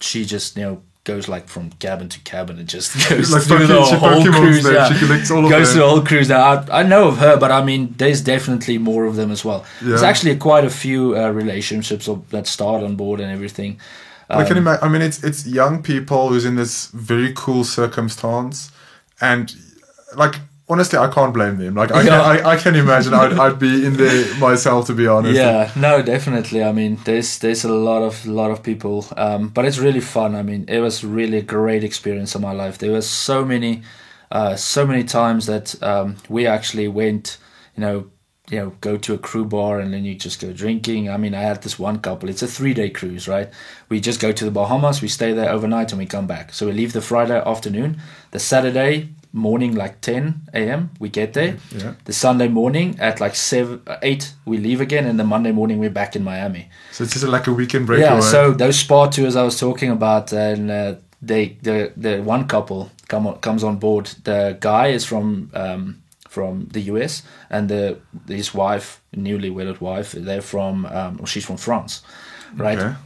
[SPEAKER 2] she just goes like from cabin to cabin and just goes
[SPEAKER 1] like
[SPEAKER 2] through the whole cruise.
[SPEAKER 1] She collects all of
[SPEAKER 2] goes
[SPEAKER 1] them.
[SPEAKER 2] through the whole cruise. Now I know of her, but I mean, there's definitely more of them as well. There's actually quite a few relationships that start on board and everything.
[SPEAKER 1] I can imagine. I mean, it's young people who's in this very cool circumstance, and like honestly, I can't blame them. Like I can imagine I'd be in there myself, to be honest.
[SPEAKER 2] Yeah, no, definitely. I mean, there's a lot of people, but it's really fun. I mean, it was really a great experience in my life. There was so many times that we actually went, go to a crew bar and then you just go drinking. I mean, I had this one couple. It's a 3-day cruise, right? We just go to the Bahamas, we stay there overnight, and we come back. So we leave the Friday afternoon. The Saturday morning, like 10 a.m., we get there.
[SPEAKER 1] Yeah.
[SPEAKER 2] The Sunday morning at like 8, we leave again, and the Monday morning we're back in Miami.
[SPEAKER 1] So it's just like a weekend breakaway.
[SPEAKER 2] Yeah, so those spa tours I was talking about, and the one couple comes on board. The guy is from the US, and his wife, newly wedded wife, they're from she's from France, right?
[SPEAKER 1] Okay.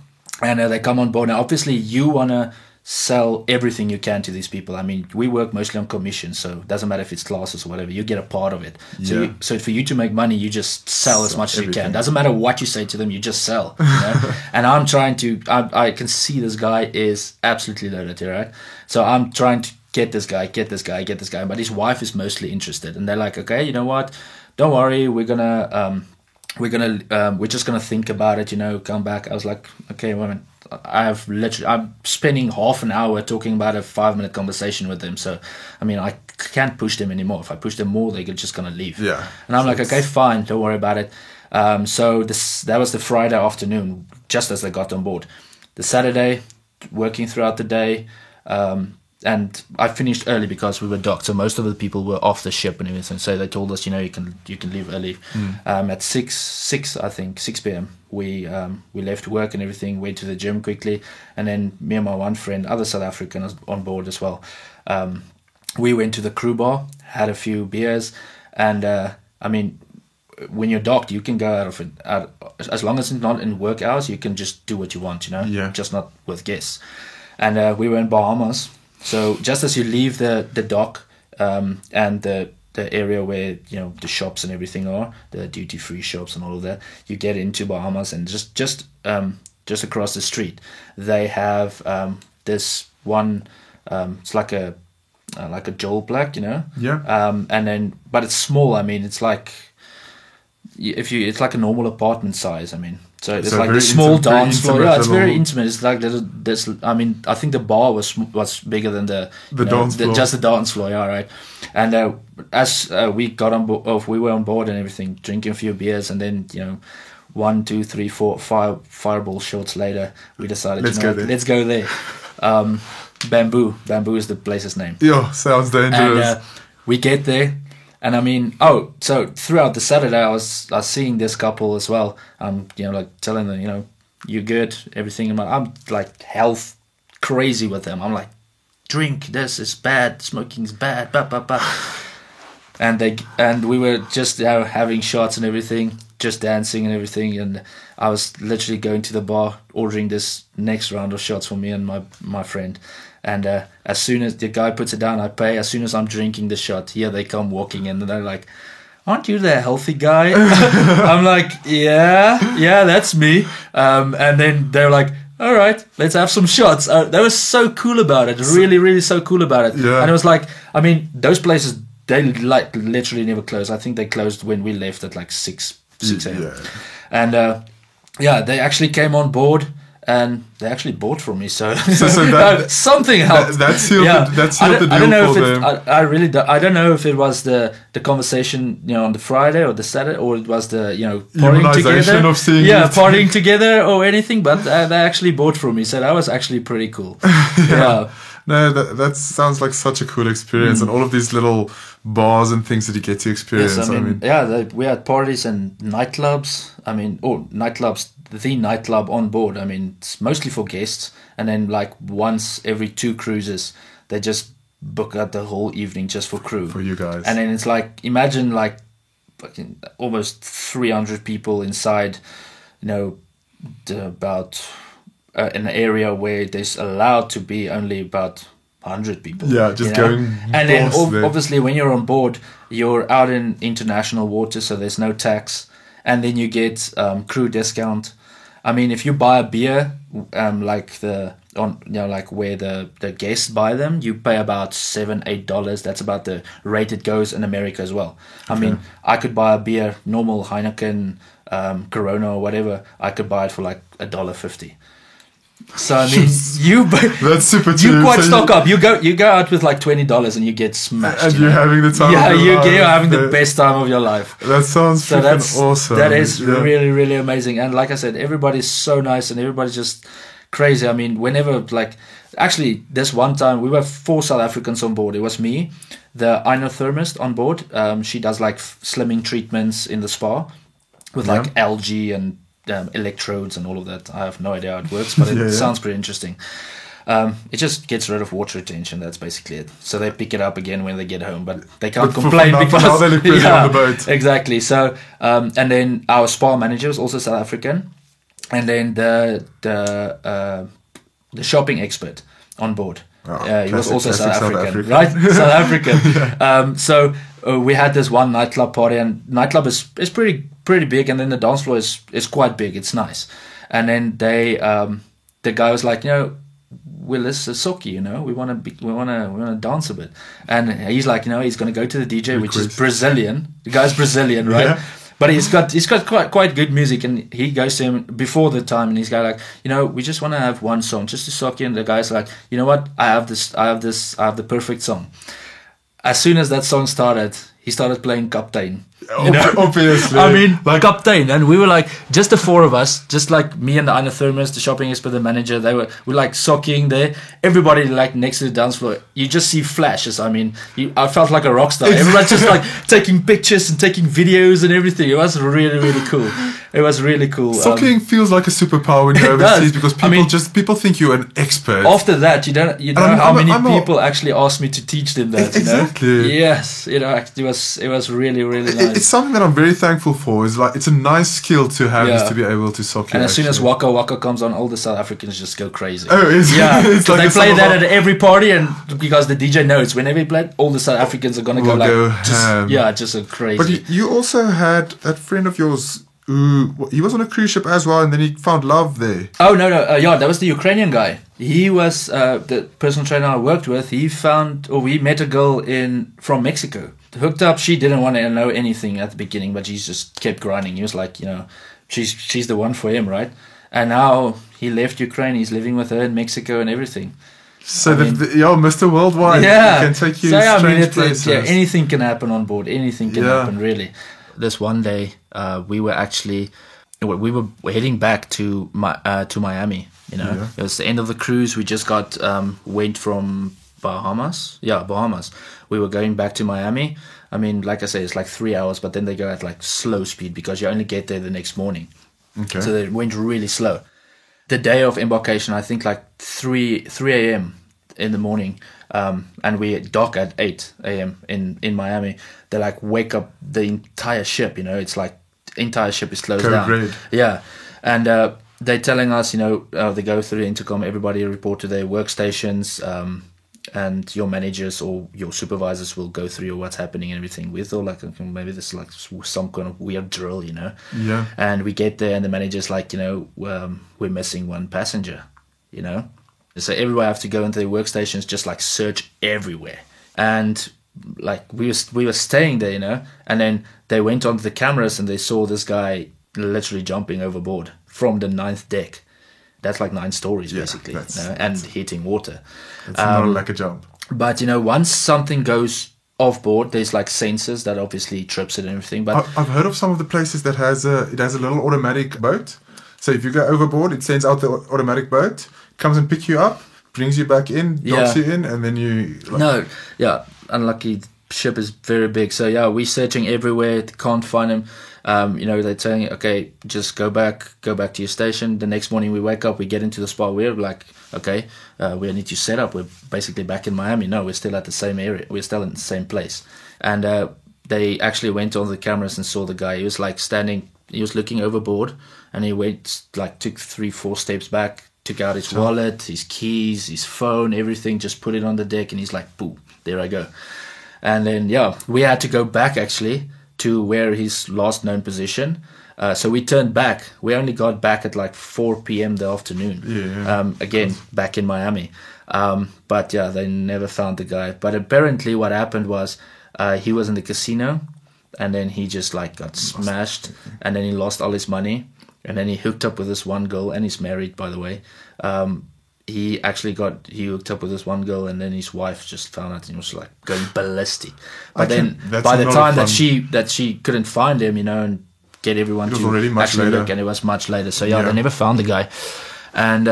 [SPEAKER 2] And they come on board. Now, obviously, you want to sell everything you can to these people. I mean, we work mostly on commission, so it doesn't matter if it's classes or whatever. You get a part of it.
[SPEAKER 1] Yeah.
[SPEAKER 2] So for you to make money, you just sell as much as you can. Doesn't matter what you say to them, you just sell. And I'm trying to. I can see this guy is absolutely loaded here, right? So I'm trying to get this guy, but his wife is mostly interested, and they're like, okay, you know what? Don't worry, we're just gonna think about it. Come back. I was like, okay, well, I'm spending half an hour talking about a 5-minute conversation with them. So, I mean, I can't push them anymore. If I push them more, they're just gonna leave.
[SPEAKER 1] Yeah.
[SPEAKER 2] And I'm like, okay, fine, don't worry about it. So that was the Friday afternoon, just as they got on board. The Saturday, working throughout the day. And I finished early because we were docked, so most of the people were off the ship and everything. So they told us, you can leave early. At 6 p.m. we left work and everything, went to the gym quickly, and then me and my one friend, other South African, on board as well. We went to the crew bar, had a few beers, and I mean, when you're docked, you can go out of it as long as it's not in work hours. You can just do what you want,
[SPEAKER 1] Yeah.
[SPEAKER 2] just not with guests. And we were in Bahamas. So just as you leave the dock and the area where the shops and everything are, the duty free shops and all of that, you get into Bahamas, and just across the street they have this one. It's like a Joel Black,
[SPEAKER 1] Yeah.
[SPEAKER 2] and then but it's small. I mean, it's like it's like a normal apartment size. I mean. So it's like the small dance floor. Yeah, it's very intimate. It's like this. I mean, I think the bar was bigger than the
[SPEAKER 1] dance floor.
[SPEAKER 2] just the dance floor. Yeah, right. And as we got on board, we were on board and everything, drinking a few beers, and then 1, 2, 3, 4, 5 fireball shots later, we decided let's go there. Bamboo is the place's name.
[SPEAKER 1] Yeah, sounds dangerous.
[SPEAKER 2] And we get there. And I mean, so throughout the Saturday, I was seeing this couple as well. Like telling them, you're good, everything. I'm like health crazy with them. I'm like, drink, this is bad, smoking's bad, And we were just having shots and everything, just dancing and everything. And I was literally going to the bar, ordering this next round of shots for me and my friend. And as soon as the guy puts it down, I pay. As soon as I'm drinking the shot, here they come walking in, and they're like, "Aren't you the healthy guy?" I'm like, "Yeah, that's me." And then they're like, "All right, let's have some shots." They were so cool about it, really, really so cool about it.
[SPEAKER 1] Yeah.
[SPEAKER 2] And it was like, I mean, those places, they like literally never close. I think they closed when we left at like 6 a.m.
[SPEAKER 1] Yeah.
[SPEAKER 2] And they actually came on board. And they actually bought from me, so
[SPEAKER 1] that,
[SPEAKER 2] something helped.
[SPEAKER 1] That sealed the deal
[SPEAKER 2] I don't know
[SPEAKER 1] for
[SPEAKER 2] if
[SPEAKER 1] them.
[SPEAKER 2] I really I don't know if it was the conversation on the Friday or the Saturday, or it was the partying together,
[SPEAKER 1] of seeing
[SPEAKER 2] partying together or anything. But they actually bought from me, so that was actually pretty cool. Yeah.
[SPEAKER 1] No, that sounds like such a cool experience, and all of these little bars and things that you get to experience.
[SPEAKER 2] Yes, I mean, we had parties and nightclubs. I mean, nightclubs. The nightclub on board. I mean, it's mostly for guests, and then like once every 2 cruises, they just book out the whole evening just for crew.
[SPEAKER 1] For you guys.
[SPEAKER 2] And then it's like, imagine like fucking almost 300 people inside, you know, about an area where there's allowed to be only about 100 people.
[SPEAKER 1] Yeah, just going.
[SPEAKER 2] And then
[SPEAKER 1] there.
[SPEAKER 2] obviously when you're on board, you're out in international waters, so there's no tax, and then you get crew discount. I mean, if you buy a beer, like where the guests buy them, you pay about $7-8. That's about the rate it goes in America as well. I mean, I could buy a beer, normal Heineken, Corona or whatever. I could buy it for like $1.50. So I mean,
[SPEAKER 1] that's super cheap.
[SPEAKER 2] You quite stock up. You go out with like $20 and you get smashed.
[SPEAKER 1] And you're having the time.
[SPEAKER 2] Yeah,
[SPEAKER 1] of your life.
[SPEAKER 2] you're having the best time of your life.
[SPEAKER 1] That sounds awesome.
[SPEAKER 2] That is really, really amazing. And like I said, everybody's so nice and everybody's just crazy. I mean, whenever actually this one time we were 4 South Africans on board. It was me, the inothermist on board. She does like slimming treatments in the spa with like algae and electrodes and all of that. I have no idea how it works, but it sounds pretty interesting. It just gets rid of water retention. That's basically it. So they pick it up again when they get home, but they can't complain because
[SPEAKER 1] now they look pretty on the boat.
[SPEAKER 2] Exactly. So and then our spa manager was also South African, and then the shopping expert on board. He was also South African, right? South African. So we had this one nightclub party, and nightclub is pretty big, and then the dance floor is quite big. It's nice. And then the guy was like, you know, Willis Soki, you know, we want to dance a bit. And he's like, you know, he's going to go to the DJ, which is Brazilian. The guy's Brazilian, right? Yeah. But he's got quite good music, and he goes to him before the time, and he's like, you know, we just want to have one song just to sock in. The guy's like, you know what, I have the perfect song. As soon as that song started, he started playing Captain.
[SPEAKER 1] You know? Obviously.
[SPEAKER 2] I mean, like Captain. And we were like, just the 4 of us, just like me and the inothermist, the shopping expert, the manager, we're like socking there. Everybody like next to the dance floor, you just see flashes. I mean, I felt like a rock star. Everyone's just like taking pictures and taking videos and everything. It was really, really cool. It was really cool.
[SPEAKER 1] Socking feels like a superpower when you're overseas because people think you're an expert.
[SPEAKER 2] After that, you know how many people actually asked me to teach them that.
[SPEAKER 1] Exactly.
[SPEAKER 2] You know? Yes, you know, it was really, really nice.
[SPEAKER 1] It's something that I'm very thankful for. It's a nice skill to have, is to be able to sock.
[SPEAKER 2] And as soon as Waka Waka comes on, all the South Africans just go crazy.
[SPEAKER 1] Oh, it's like
[SPEAKER 2] they play that at every party, and because the DJ knows whenever he plays, all the South Africans are gonna go just crazy.
[SPEAKER 1] But you also had that friend of yours. He was on a cruise ship as well, and then he found love there.
[SPEAKER 2] Oh no, that was the Ukrainian guy. He was the personal trainer I worked with. We met a girl from Mexico. Hooked up. She didn't want to know anything at the beginning, but she just kept grinding. He was like, you know, she's the one for him, right? And now he left Ukraine. He's living with her in Mexico and everything.
[SPEAKER 1] So Mr. Worldwide, he can take you strange places.
[SPEAKER 2] Anything can happen on board. Anything can happen, really. This one day, we were heading back to Miami. You know, it was the end of the cruise. We just went from Bahamas. We were going back to Miami. I mean, like I say, it's like 3 hours, but then they go at like slow speed because you only get there the next morning.
[SPEAKER 1] Okay.
[SPEAKER 2] So they went really slow. The day of embarkation, I think like 3 a.m. in the morning, and we dock at 8 a.m. in Miami. They like wake up the entire ship. You know, it's like the entire ship is closed down.
[SPEAKER 1] Red.
[SPEAKER 2] Yeah, and they're telling us, you know, they go through the intercom. Everybody report to their workstations. And your managers or your supervisors will go through what's happening and everything with, or like maybe this is like some kind of weird drill, you know.
[SPEAKER 1] Yeah.
[SPEAKER 2] And we get there, and the manager's like, you know, we're missing one passenger, you know. So everybody have to go into their workstations, just like search everywhere. And like we were staying there, you know, and then they went onto the cameras and they saw this guy literally jumping overboard from the 9th deck. That's like 9 stories, basically, you know, and hitting water.
[SPEAKER 1] It's not like a jump.
[SPEAKER 2] But, you know, once something goes off board, there's like sensors that obviously trips it and everything. But
[SPEAKER 1] I've heard of some of the places that has a little automatic boat. So if you go overboard, it sends out the automatic boat, comes and picks you up, brings you back in, docks you in, and then you...
[SPEAKER 2] unlucky ship is very big. So, yeah, we're searching everywhere, can't find him. You know, they're saying, okay, just go back to your station. The next morning we wake up, we get into the spa. We're like, okay, we need to set up. We're basically back in Miami. No, we're still at the same area. We're still in the same place. And they actually went on the cameras and saw the guy. He was like standing, he was looking overboard, and he went like took 3-4 steps back, took out his wallet, his keys, his phone, everything, just put it on the deck, and he's like, "Boo, there I go." And then we had to go back actually to where his last known position. So we turned back. We only got back at like 4 p.m. the afternoon. Again, back in Miami. But yeah, they never found the guy. But apparently what happened was he was in the casino, and then he just like got smashed, and then he lost all his money, and then he hooked up with this one girl, and he's married, by the way. He hooked up with this one girl, and then his wife just found out, and he was like going ballistic. But then by the time that she couldn't find him, and get everyone to actually look, and it was much later. So they never found the guy. And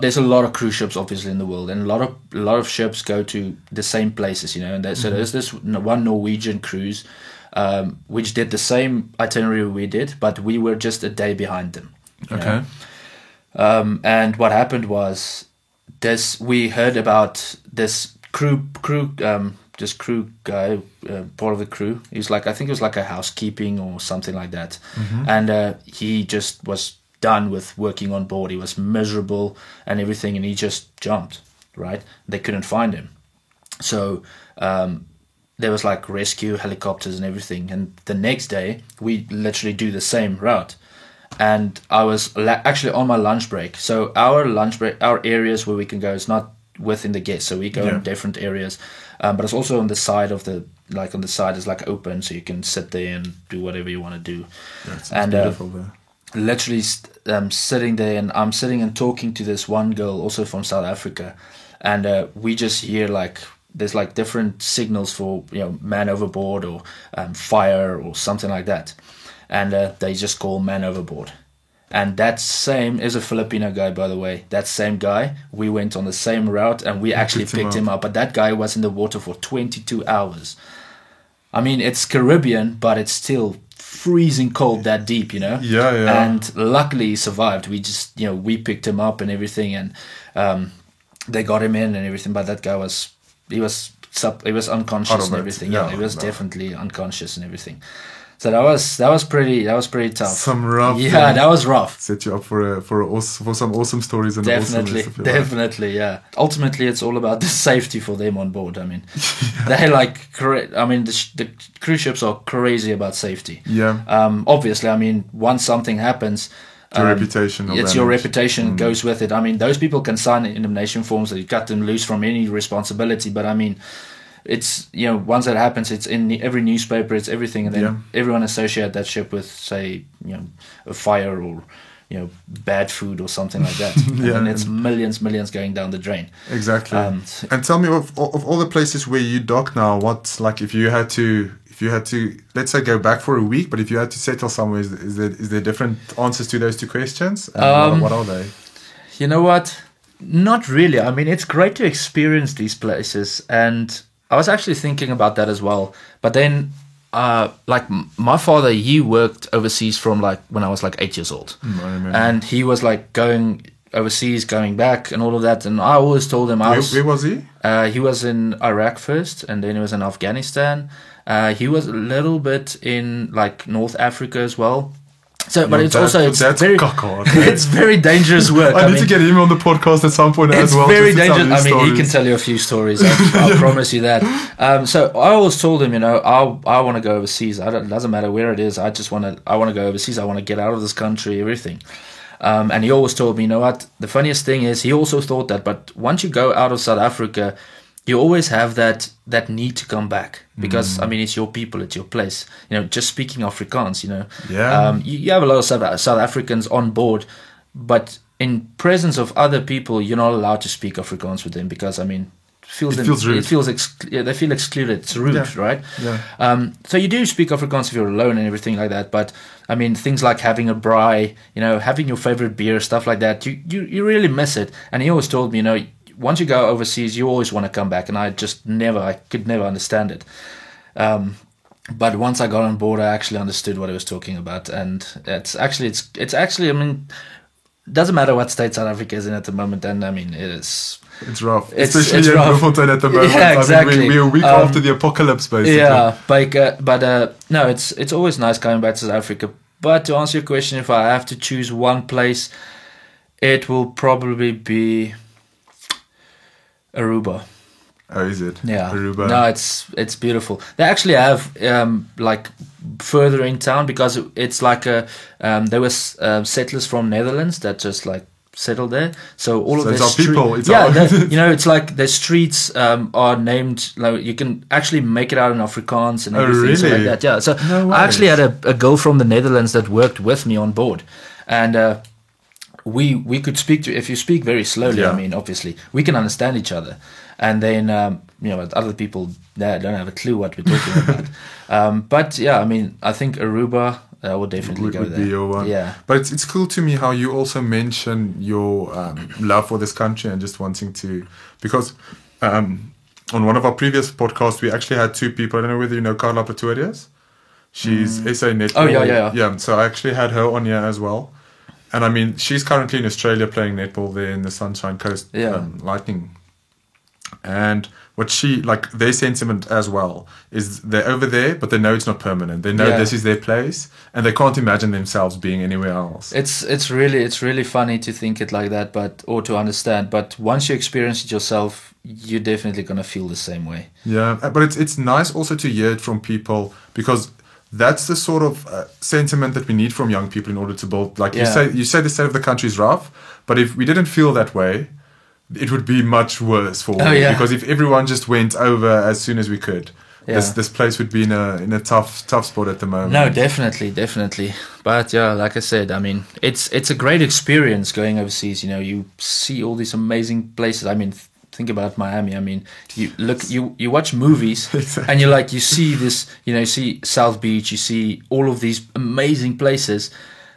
[SPEAKER 2] there's a lot of cruise ships obviously in the world, and a lot of ships go to the same places, and so there's this one Norwegian cruise which did the same itinerary we did, but we were just a day behind them.
[SPEAKER 1] Okay.
[SPEAKER 2] And what happened was we heard about this crew guy, part of the crew. He was like, I think it was like a housekeeping or something like that. And he just was done with working on board. He was miserable and everything, and he just jumped, right? They couldn't find him. So there was like rescue helicopters and everything. And the next day, we literally do the same route. And I was actually on my lunch break. So our lunch break, our areas where we can go is not within the gate. So we go in different areas. But it's also on the side of on the side is like open, so you can sit there and do whatever you want to do.
[SPEAKER 1] And beautiful there.
[SPEAKER 2] Literally sitting there, and I'm sitting and talking to this one girl also from South Africa, and we just hear like there's like different signals for man overboard or fire or something like that, and they just call man overboard. And that same is a Filipino guy, by the way. That same guy, we went on the same route, and we actually picked him up. But that guy was in the water for 22 hours. I mean, it's Caribbean, but it's still freezing cold that deep,
[SPEAKER 1] Yeah.
[SPEAKER 2] And luckily he survived. We just, we picked him up and everything, and they got him in and everything. But that guy was unconscious and everything. He was definitely unconscious and everything. So that was pretty tough.
[SPEAKER 1] Some rough.
[SPEAKER 2] Yeah, that was rough.
[SPEAKER 1] Set you up for some awesome stories and
[SPEAKER 2] definitely. Yeah. Ultimately, it's all about the safety for them on board. I mean, they the cruise ships are crazy about safety.
[SPEAKER 1] Yeah.
[SPEAKER 2] Obviously, I mean, once something happens,
[SPEAKER 1] your reputation.
[SPEAKER 2] Your reputation goes with it. I mean, those people can sign indemnification forms that you cut them loose from any responsibility. But I mean, it's once that happens, it's in every newspaper, it's everything, and then everyone associate that ship with, say, a fire or bad food or something like that. And it's millions going down the drain.
[SPEAKER 1] Exactly. And tell me, of all the places where you dock now, what's like if you had to let's say go back for a week, but if you had to settle somewhere, is there different answers to those two questions? What are they?
[SPEAKER 2] You know what? Not really. I mean, it's great to experience these places, and I was actually thinking about that as well. But then, like my father, he worked overseas from like when I was like 8 years old.
[SPEAKER 1] I remember.
[SPEAKER 2] And he was like going overseas, going back and all of that. And I always told him
[SPEAKER 1] where was he?
[SPEAKER 2] He was in Iraq first, and then he was in Afghanistan. He was a little bit in like North Africa as well. So, but it's very dangerous work.
[SPEAKER 1] I need to get him on the podcast at some point as well.
[SPEAKER 2] It's very dangerous. I mean, he can tell you a few stories. I promise you that. So I always told him, I want to go overseas. It doesn't matter where it is. I want to go overseas. I want to get out of this country, everything. And he always told me, you know what? The funniest thing is, he also thought that. But once you go out of South Africa, you always have that need to come back, because I mean, it's your people, it's your place. Just speaking Afrikaans, you have a lot of South Africans on board, but in presence of other people, you're not allowed to speak Afrikaans with them, because I mean, they feel excluded. It's rude, right?
[SPEAKER 1] Yeah.
[SPEAKER 2] So you do speak Afrikaans if you're alone and everything like that. But I mean, things like having a braai, having your favorite beer, stuff like that, you really miss it. And he always told me, once you go overseas, you always want to come back, and I could never understand it. But once I got on board, I actually understood what he was talking about, and it's actually, I mean, doesn't matter what state South Africa is in at the moment, and I mean,
[SPEAKER 1] It's rough,
[SPEAKER 2] It's
[SPEAKER 1] especially in
[SPEAKER 2] rough.
[SPEAKER 1] Bloemfontein at the moment.
[SPEAKER 2] Yeah, exactly.
[SPEAKER 1] I mean, we're a week after the apocalypse, basically.
[SPEAKER 2] Yeah, but no, it's always nice coming back to South Africa. But to answer your question, if I have to choose one place, it will probably be Aruba.
[SPEAKER 1] Oh, is it?
[SPEAKER 2] Yeah.
[SPEAKER 1] Aruba.
[SPEAKER 2] No, it's beautiful. They actually have like further in town, because it's like there was settlers from Netherlands that just like settled there. So all of
[SPEAKER 1] it's
[SPEAKER 2] their
[SPEAKER 1] our people. It's
[SPEAKER 2] yeah,
[SPEAKER 1] our
[SPEAKER 2] you know, it's like the streets are named. Like you can actually make it out in Afrikaans and everything so
[SPEAKER 1] really?
[SPEAKER 2] like that. Yeah. So
[SPEAKER 1] No
[SPEAKER 2] I actually
[SPEAKER 1] way.
[SPEAKER 2] had a girl from the Netherlands that worked with me on board, and we could speak to. If you speak very slowly,
[SPEAKER 1] Yeah.
[SPEAKER 2] I mean, obviously we can understand each other. And then, you know, other people there don't have a clue what we're talking about. But yeah, I mean, I think Aruba would definitely go
[SPEAKER 1] would
[SPEAKER 2] there.
[SPEAKER 1] be your one.
[SPEAKER 2] Yeah.
[SPEAKER 1] But it's cool to me how you also mention your love for this country and just wanting to, because on one of our previous podcasts, we actually had two people. I don't know whether you know Carla Pretorius. She's SA Netball.
[SPEAKER 2] Oh, yeah.
[SPEAKER 1] Yeah, so I actually had her on here as well. And I mean, she's currently in Australia playing netball there in the Sunshine Coast Lightning. And what she, like, their sentiment as well is they're over there, but they know it's not permanent. They know this is their place, and they can't imagine themselves being anywhere else.
[SPEAKER 2] It's really funny to think it like that, or to understand. But once you experience it yourself, you're definitely gonna feel the same way.
[SPEAKER 1] Yeah, but it's nice also to hear it from people, because that's the sort of sentiment that we need from young people in order to build. Like you say the state of the country is rough, but if we didn't feel that way, it would be much worse for because if everyone just went over as soon as we could, this place would be in a tough spot at the moment.
[SPEAKER 2] No, definitely. But yeah, like I said, I mean, it's a great experience going overseas. You know, you see all these amazing places. I mean, think about Miami. I mean, you watch movies and you see this. You know, you see South Beach. You see all of these amazing places.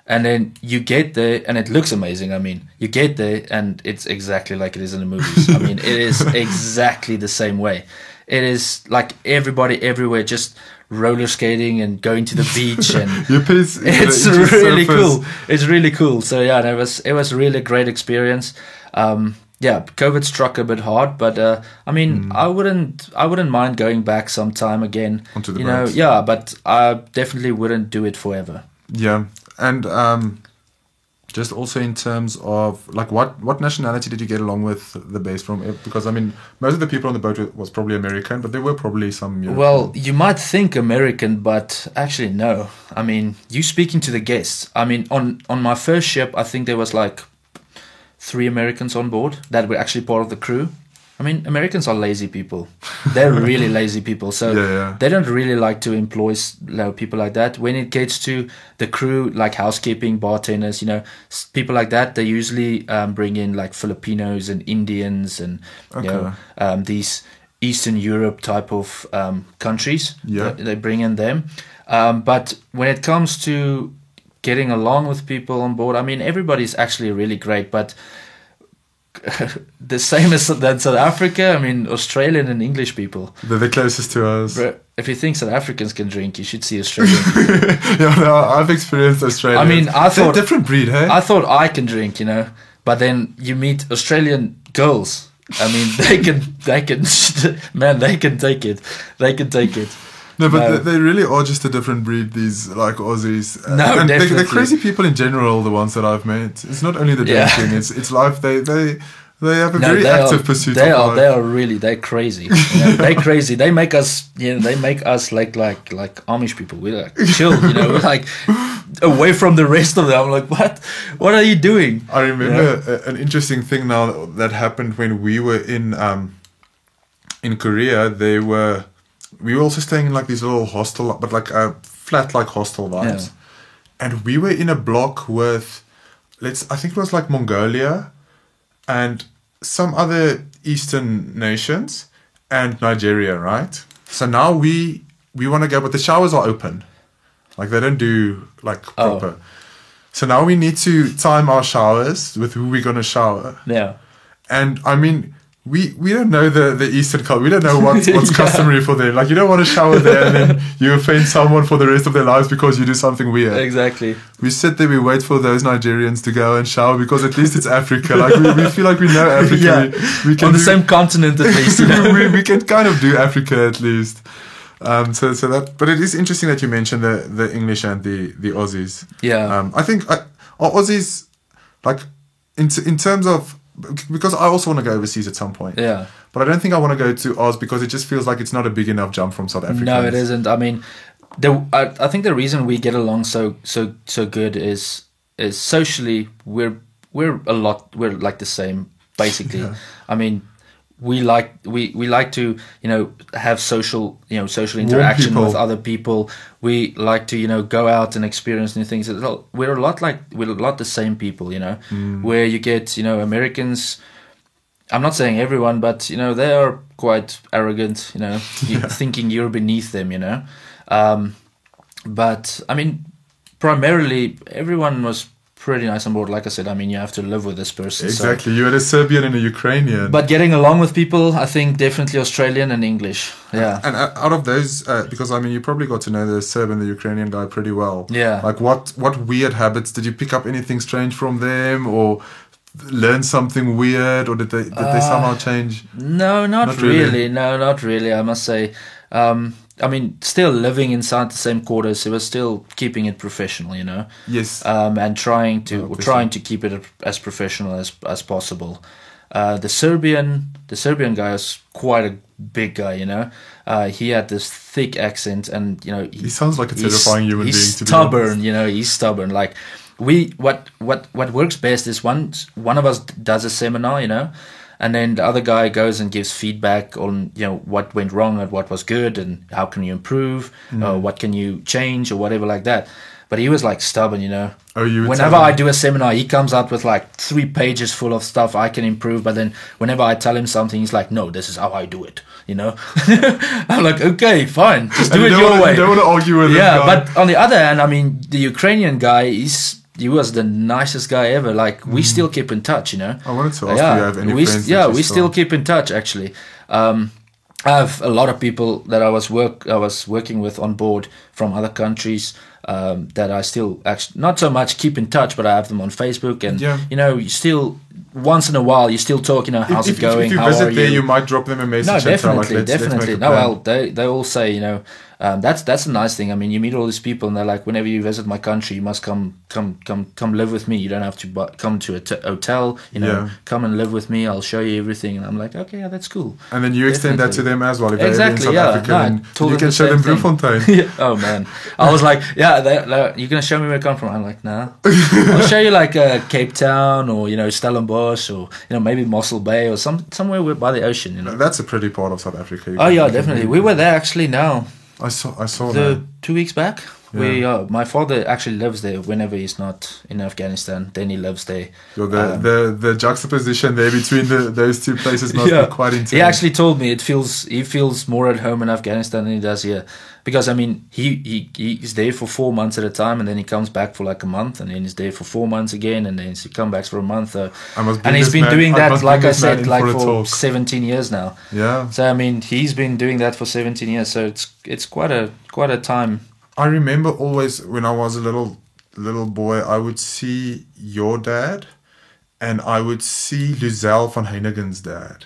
[SPEAKER 2] And then you get there and it looks amazing. I mean, you get there and it's exactly like it is in the movies. I mean, it is exactly the same way. It is like everybody everywhere just roller skating and going to the beach, and it's really cool. It's really cool. So yeah, it was really a great experience. Yeah, COVID struck a bit hard, but I mean, I wouldn't mind going back sometime again.
[SPEAKER 1] Onto the
[SPEAKER 2] boats. Yeah, but I definitely wouldn't do it forever.
[SPEAKER 1] Yeah. And just also in terms of like what nationality did you get along with the base from? Because I mean, most of the people on the boat was probably American, but there were probably some European.
[SPEAKER 2] Well, you might think American, but actually no. I mean, you speaking to the guests. I mean, on my first ship, I think there was like 3 Americans on board that were actually part of the crew. I mean, Americans are lazy people. They're really lazy people. So they don't really like to employ people like that. When it gets to the crew, like housekeeping, bartenders, you know, people like that, they usually bring in like Filipinos and Indians and you know, these Eastern Europe type of countries.
[SPEAKER 1] Yeah.
[SPEAKER 2] They bring in them. But when it comes to getting along with people on board, I mean, everybody's actually really great, but the same as than South Africa. I mean, Australian and English people.
[SPEAKER 1] They're the closest to us.
[SPEAKER 2] Bro, if you think South Africans can drink, you should see Australian people.
[SPEAKER 1] Yeah, no, I've experienced Australia.
[SPEAKER 2] I mean, I thought
[SPEAKER 1] they're a different breed, hey?
[SPEAKER 2] I thought I can drink, you know, but then you meet Australian girls. I mean, they can, man, they can take it. They can take it.
[SPEAKER 1] No, but they really are just a different breed, these like Aussies.
[SPEAKER 2] No,
[SPEAKER 1] and
[SPEAKER 2] definitely.
[SPEAKER 1] They're crazy people in general, the ones that I've met. It's not only the drinking, it's life. They have a very active pursuit of life.
[SPEAKER 2] They are really, they're crazy. You know, they're crazy. They make us, you know, like Amish people. We're like chill, you know, we're like away from the rest of them. I'm like, what are you doing?
[SPEAKER 1] I remember an interesting thing now that happened when we were in Korea. We were also staying in like these little hostel, but like a flat like hostel vibes. Yeah. And we were in a block with, I think it was like Mongolia and some other Eastern nations and Nigeria, right? So now we want to go, but the showers are open. Like they don't do like proper. So now we need to time our showers with who we're going to shower.
[SPEAKER 2] Yeah.
[SPEAKER 1] And I mean, we don't know the Eastern culture. We don't know what's customary for them. Like, you don't want to shower there and then you offend someone for the rest of their lives because you do something weird.
[SPEAKER 2] Exactly.
[SPEAKER 1] We sit there, we wait for those Nigerians to go and shower because at least it's Africa. Like, we feel like we know Africa.
[SPEAKER 2] Yeah.
[SPEAKER 1] We can
[SPEAKER 2] on the same continent at least. You know?
[SPEAKER 1] we can kind of do Africa at least. So that, but it is interesting that you mentioned the English and the Aussies.
[SPEAKER 2] Yeah.
[SPEAKER 1] I think are Aussies, like, in terms of, because I also want to go overseas at some point.
[SPEAKER 2] Yeah.
[SPEAKER 1] But I don't think I want to go to Oz because it just feels like it's not a big enough jump from South Africa.
[SPEAKER 2] No, it isn't. I mean, I think the reason we get along so good is socially we're like the same basically.
[SPEAKER 1] Yeah.
[SPEAKER 2] I mean, we like to, you know, have social interaction with other people. We like to, you know, go out and experience new things. We're a lot the same people, you know. Where you get, you know, Americans, I'm not saying everyone, but, you know, they are quite arrogant, you know, thinking you're beneath them, you know. But I mean, primarily everyone was pretty nice on board. Like I said, I mean, you have to live with this person.
[SPEAKER 1] Exactly. You had a Serbian and a Ukrainian.
[SPEAKER 2] But getting along with people, I think definitely Australian and English. Yeah.
[SPEAKER 1] And out of those, because I mean, you probably got to know the Serb and the Ukrainian guy pretty well.
[SPEAKER 2] Yeah.
[SPEAKER 1] Like, what weird habits did you pick up? Anything strange from them, or learn something weird, or did they somehow change?
[SPEAKER 2] No, not really. No, not really. I must say. I mean, still living inside the same quarters, it was still keeping it professional, you know.
[SPEAKER 1] Yes.
[SPEAKER 2] And trying to keep it as professional as possible. The Serbian guy was quite a big guy, you know. He had this thick accent, and you know,
[SPEAKER 1] he sounds like a terrifying human being.
[SPEAKER 2] He's stubborn, you know. He's stubborn. Like what works best is one of us does a seminar, you know. And then the other guy goes and gives feedback on, you know, what went wrong and what was good and how can you improve, what can you change or whatever like that. But he was like stubborn, you know.
[SPEAKER 1] Oh,
[SPEAKER 2] whenever I do a seminar, he comes out with like 3 pages full of stuff I can improve. But then whenever I tell him something, he's like, no, this is how I do it, you know. I'm like, okay, fine, just do it your way.
[SPEAKER 1] You don't want to argue with him.
[SPEAKER 2] Yeah, but on the other hand, I mean, the Ukrainian guy, he was the nicest guy ever. Like, we still keep in touch, you know.
[SPEAKER 1] I wanted to ask you have any friends?
[SPEAKER 2] We still keep in touch, actually. I have a lot of people that I was working with on board from other countries that I still actually not so much keep in touch, but I have them on Facebook, and you know, you still once in a while you still talk. You know, how's it going?
[SPEAKER 1] If you visit there, you might drop them a message.
[SPEAKER 2] No, definitely,
[SPEAKER 1] and tell,
[SPEAKER 2] definitely.
[SPEAKER 1] No,
[SPEAKER 2] well, they all say, you know. That's a nice thing. I mean, you meet all these people, and they're like, whenever you visit my country, you must come live with me. You don't have to come to a hotel. You know, come and live with me. I'll show you everything. And I'm like, okay, yeah, that's cool.
[SPEAKER 1] And then you extend that to them as well. If they're in South Africa,
[SPEAKER 2] and
[SPEAKER 1] you can show them Bloemfontein.
[SPEAKER 2] Yeah. Oh man, I was like, yeah, you're gonna show me where I come from. I'm like, nah. I'll show you like Cape Town or, you know, Stellenbosch or, you know, maybe Mossel Bay or somewhere by the ocean. You know,
[SPEAKER 1] that's a pretty part of South Africa.
[SPEAKER 2] Oh yeah, definitely. We were there actually now.
[SPEAKER 1] I saw that 2
[SPEAKER 2] weeks back.
[SPEAKER 1] Yeah.
[SPEAKER 2] My father actually lives there whenever he's not in Afghanistan. Then he lives there.
[SPEAKER 1] So the juxtaposition there between those two places must be quite intense.
[SPEAKER 2] He actually told me he feels more at home in Afghanistan than he does here, because I mean he's there for 4 months at a time, and then he comes back for like a month, and then he's there for 4 months again, and then he comes back for a month. And he's been doing that, like I said, like for 17 years now.
[SPEAKER 1] Yeah.
[SPEAKER 2] So I mean, he's been doing that for 17 years. So it's quite a time.
[SPEAKER 1] I remember always when I was a little boy, I would see your dad, and I would see Luzelle van Heinigen's dad,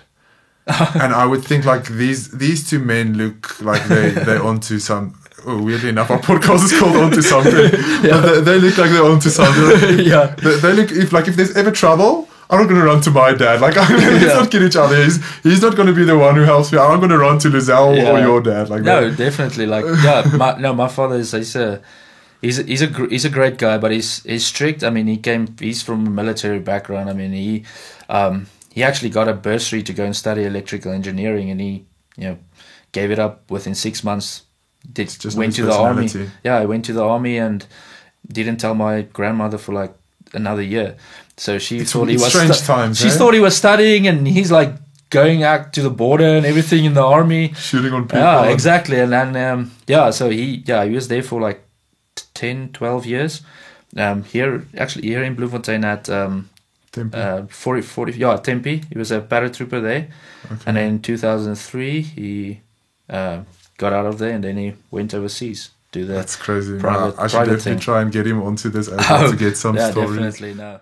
[SPEAKER 1] and I would think like these two men look like they're onto some. Oh, weirdly enough, our podcast is called Onto Something. But they look like they're onto something.
[SPEAKER 2] Yeah,
[SPEAKER 1] they look if there's ever trouble, I'm not going to run to my dad. Like, let's not get each other. He's not going to be the one who helps me. I'm going to run to Luzelle or your dad. Like,
[SPEAKER 2] no, definitely. Like, my father is he's a great guy, but he's strict. I mean, he's from a military background. I mean, he actually got a bursary to go and study electrical engineering, and he, you know, gave it up within 6 months. Went to the army. Yeah, I went to the army and didn't tell my grandmother for like another year. So she thought he was thought he was studying, and he's like going out to the border and everything in the army,
[SPEAKER 1] shooting on people.
[SPEAKER 2] Yeah, exactly. And then so he was there for like 10, 12 years. Here in Bloemfontein at
[SPEAKER 1] Tempe.
[SPEAKER 2] 40, Tempe. He was a paratrooper there.
[SPEAKER 1] Okay.
[SPEAKER 2] And then in 2003, he got out of there and then he went overseas.
[SPEAKER 1] That's crazy.
[SPEAKER 2] Private,
[SPEAKER 1] I should
[SPEAKER 2] private
[SPEAKER 1] definitely
[SPEAKER 2] thing.
[SPEAKER 1] try and get him onto this as well to get some
[SPEAKER 2] yeah,
[SPEAKER 1] stories.
[SPEAKER 2] definitely, no.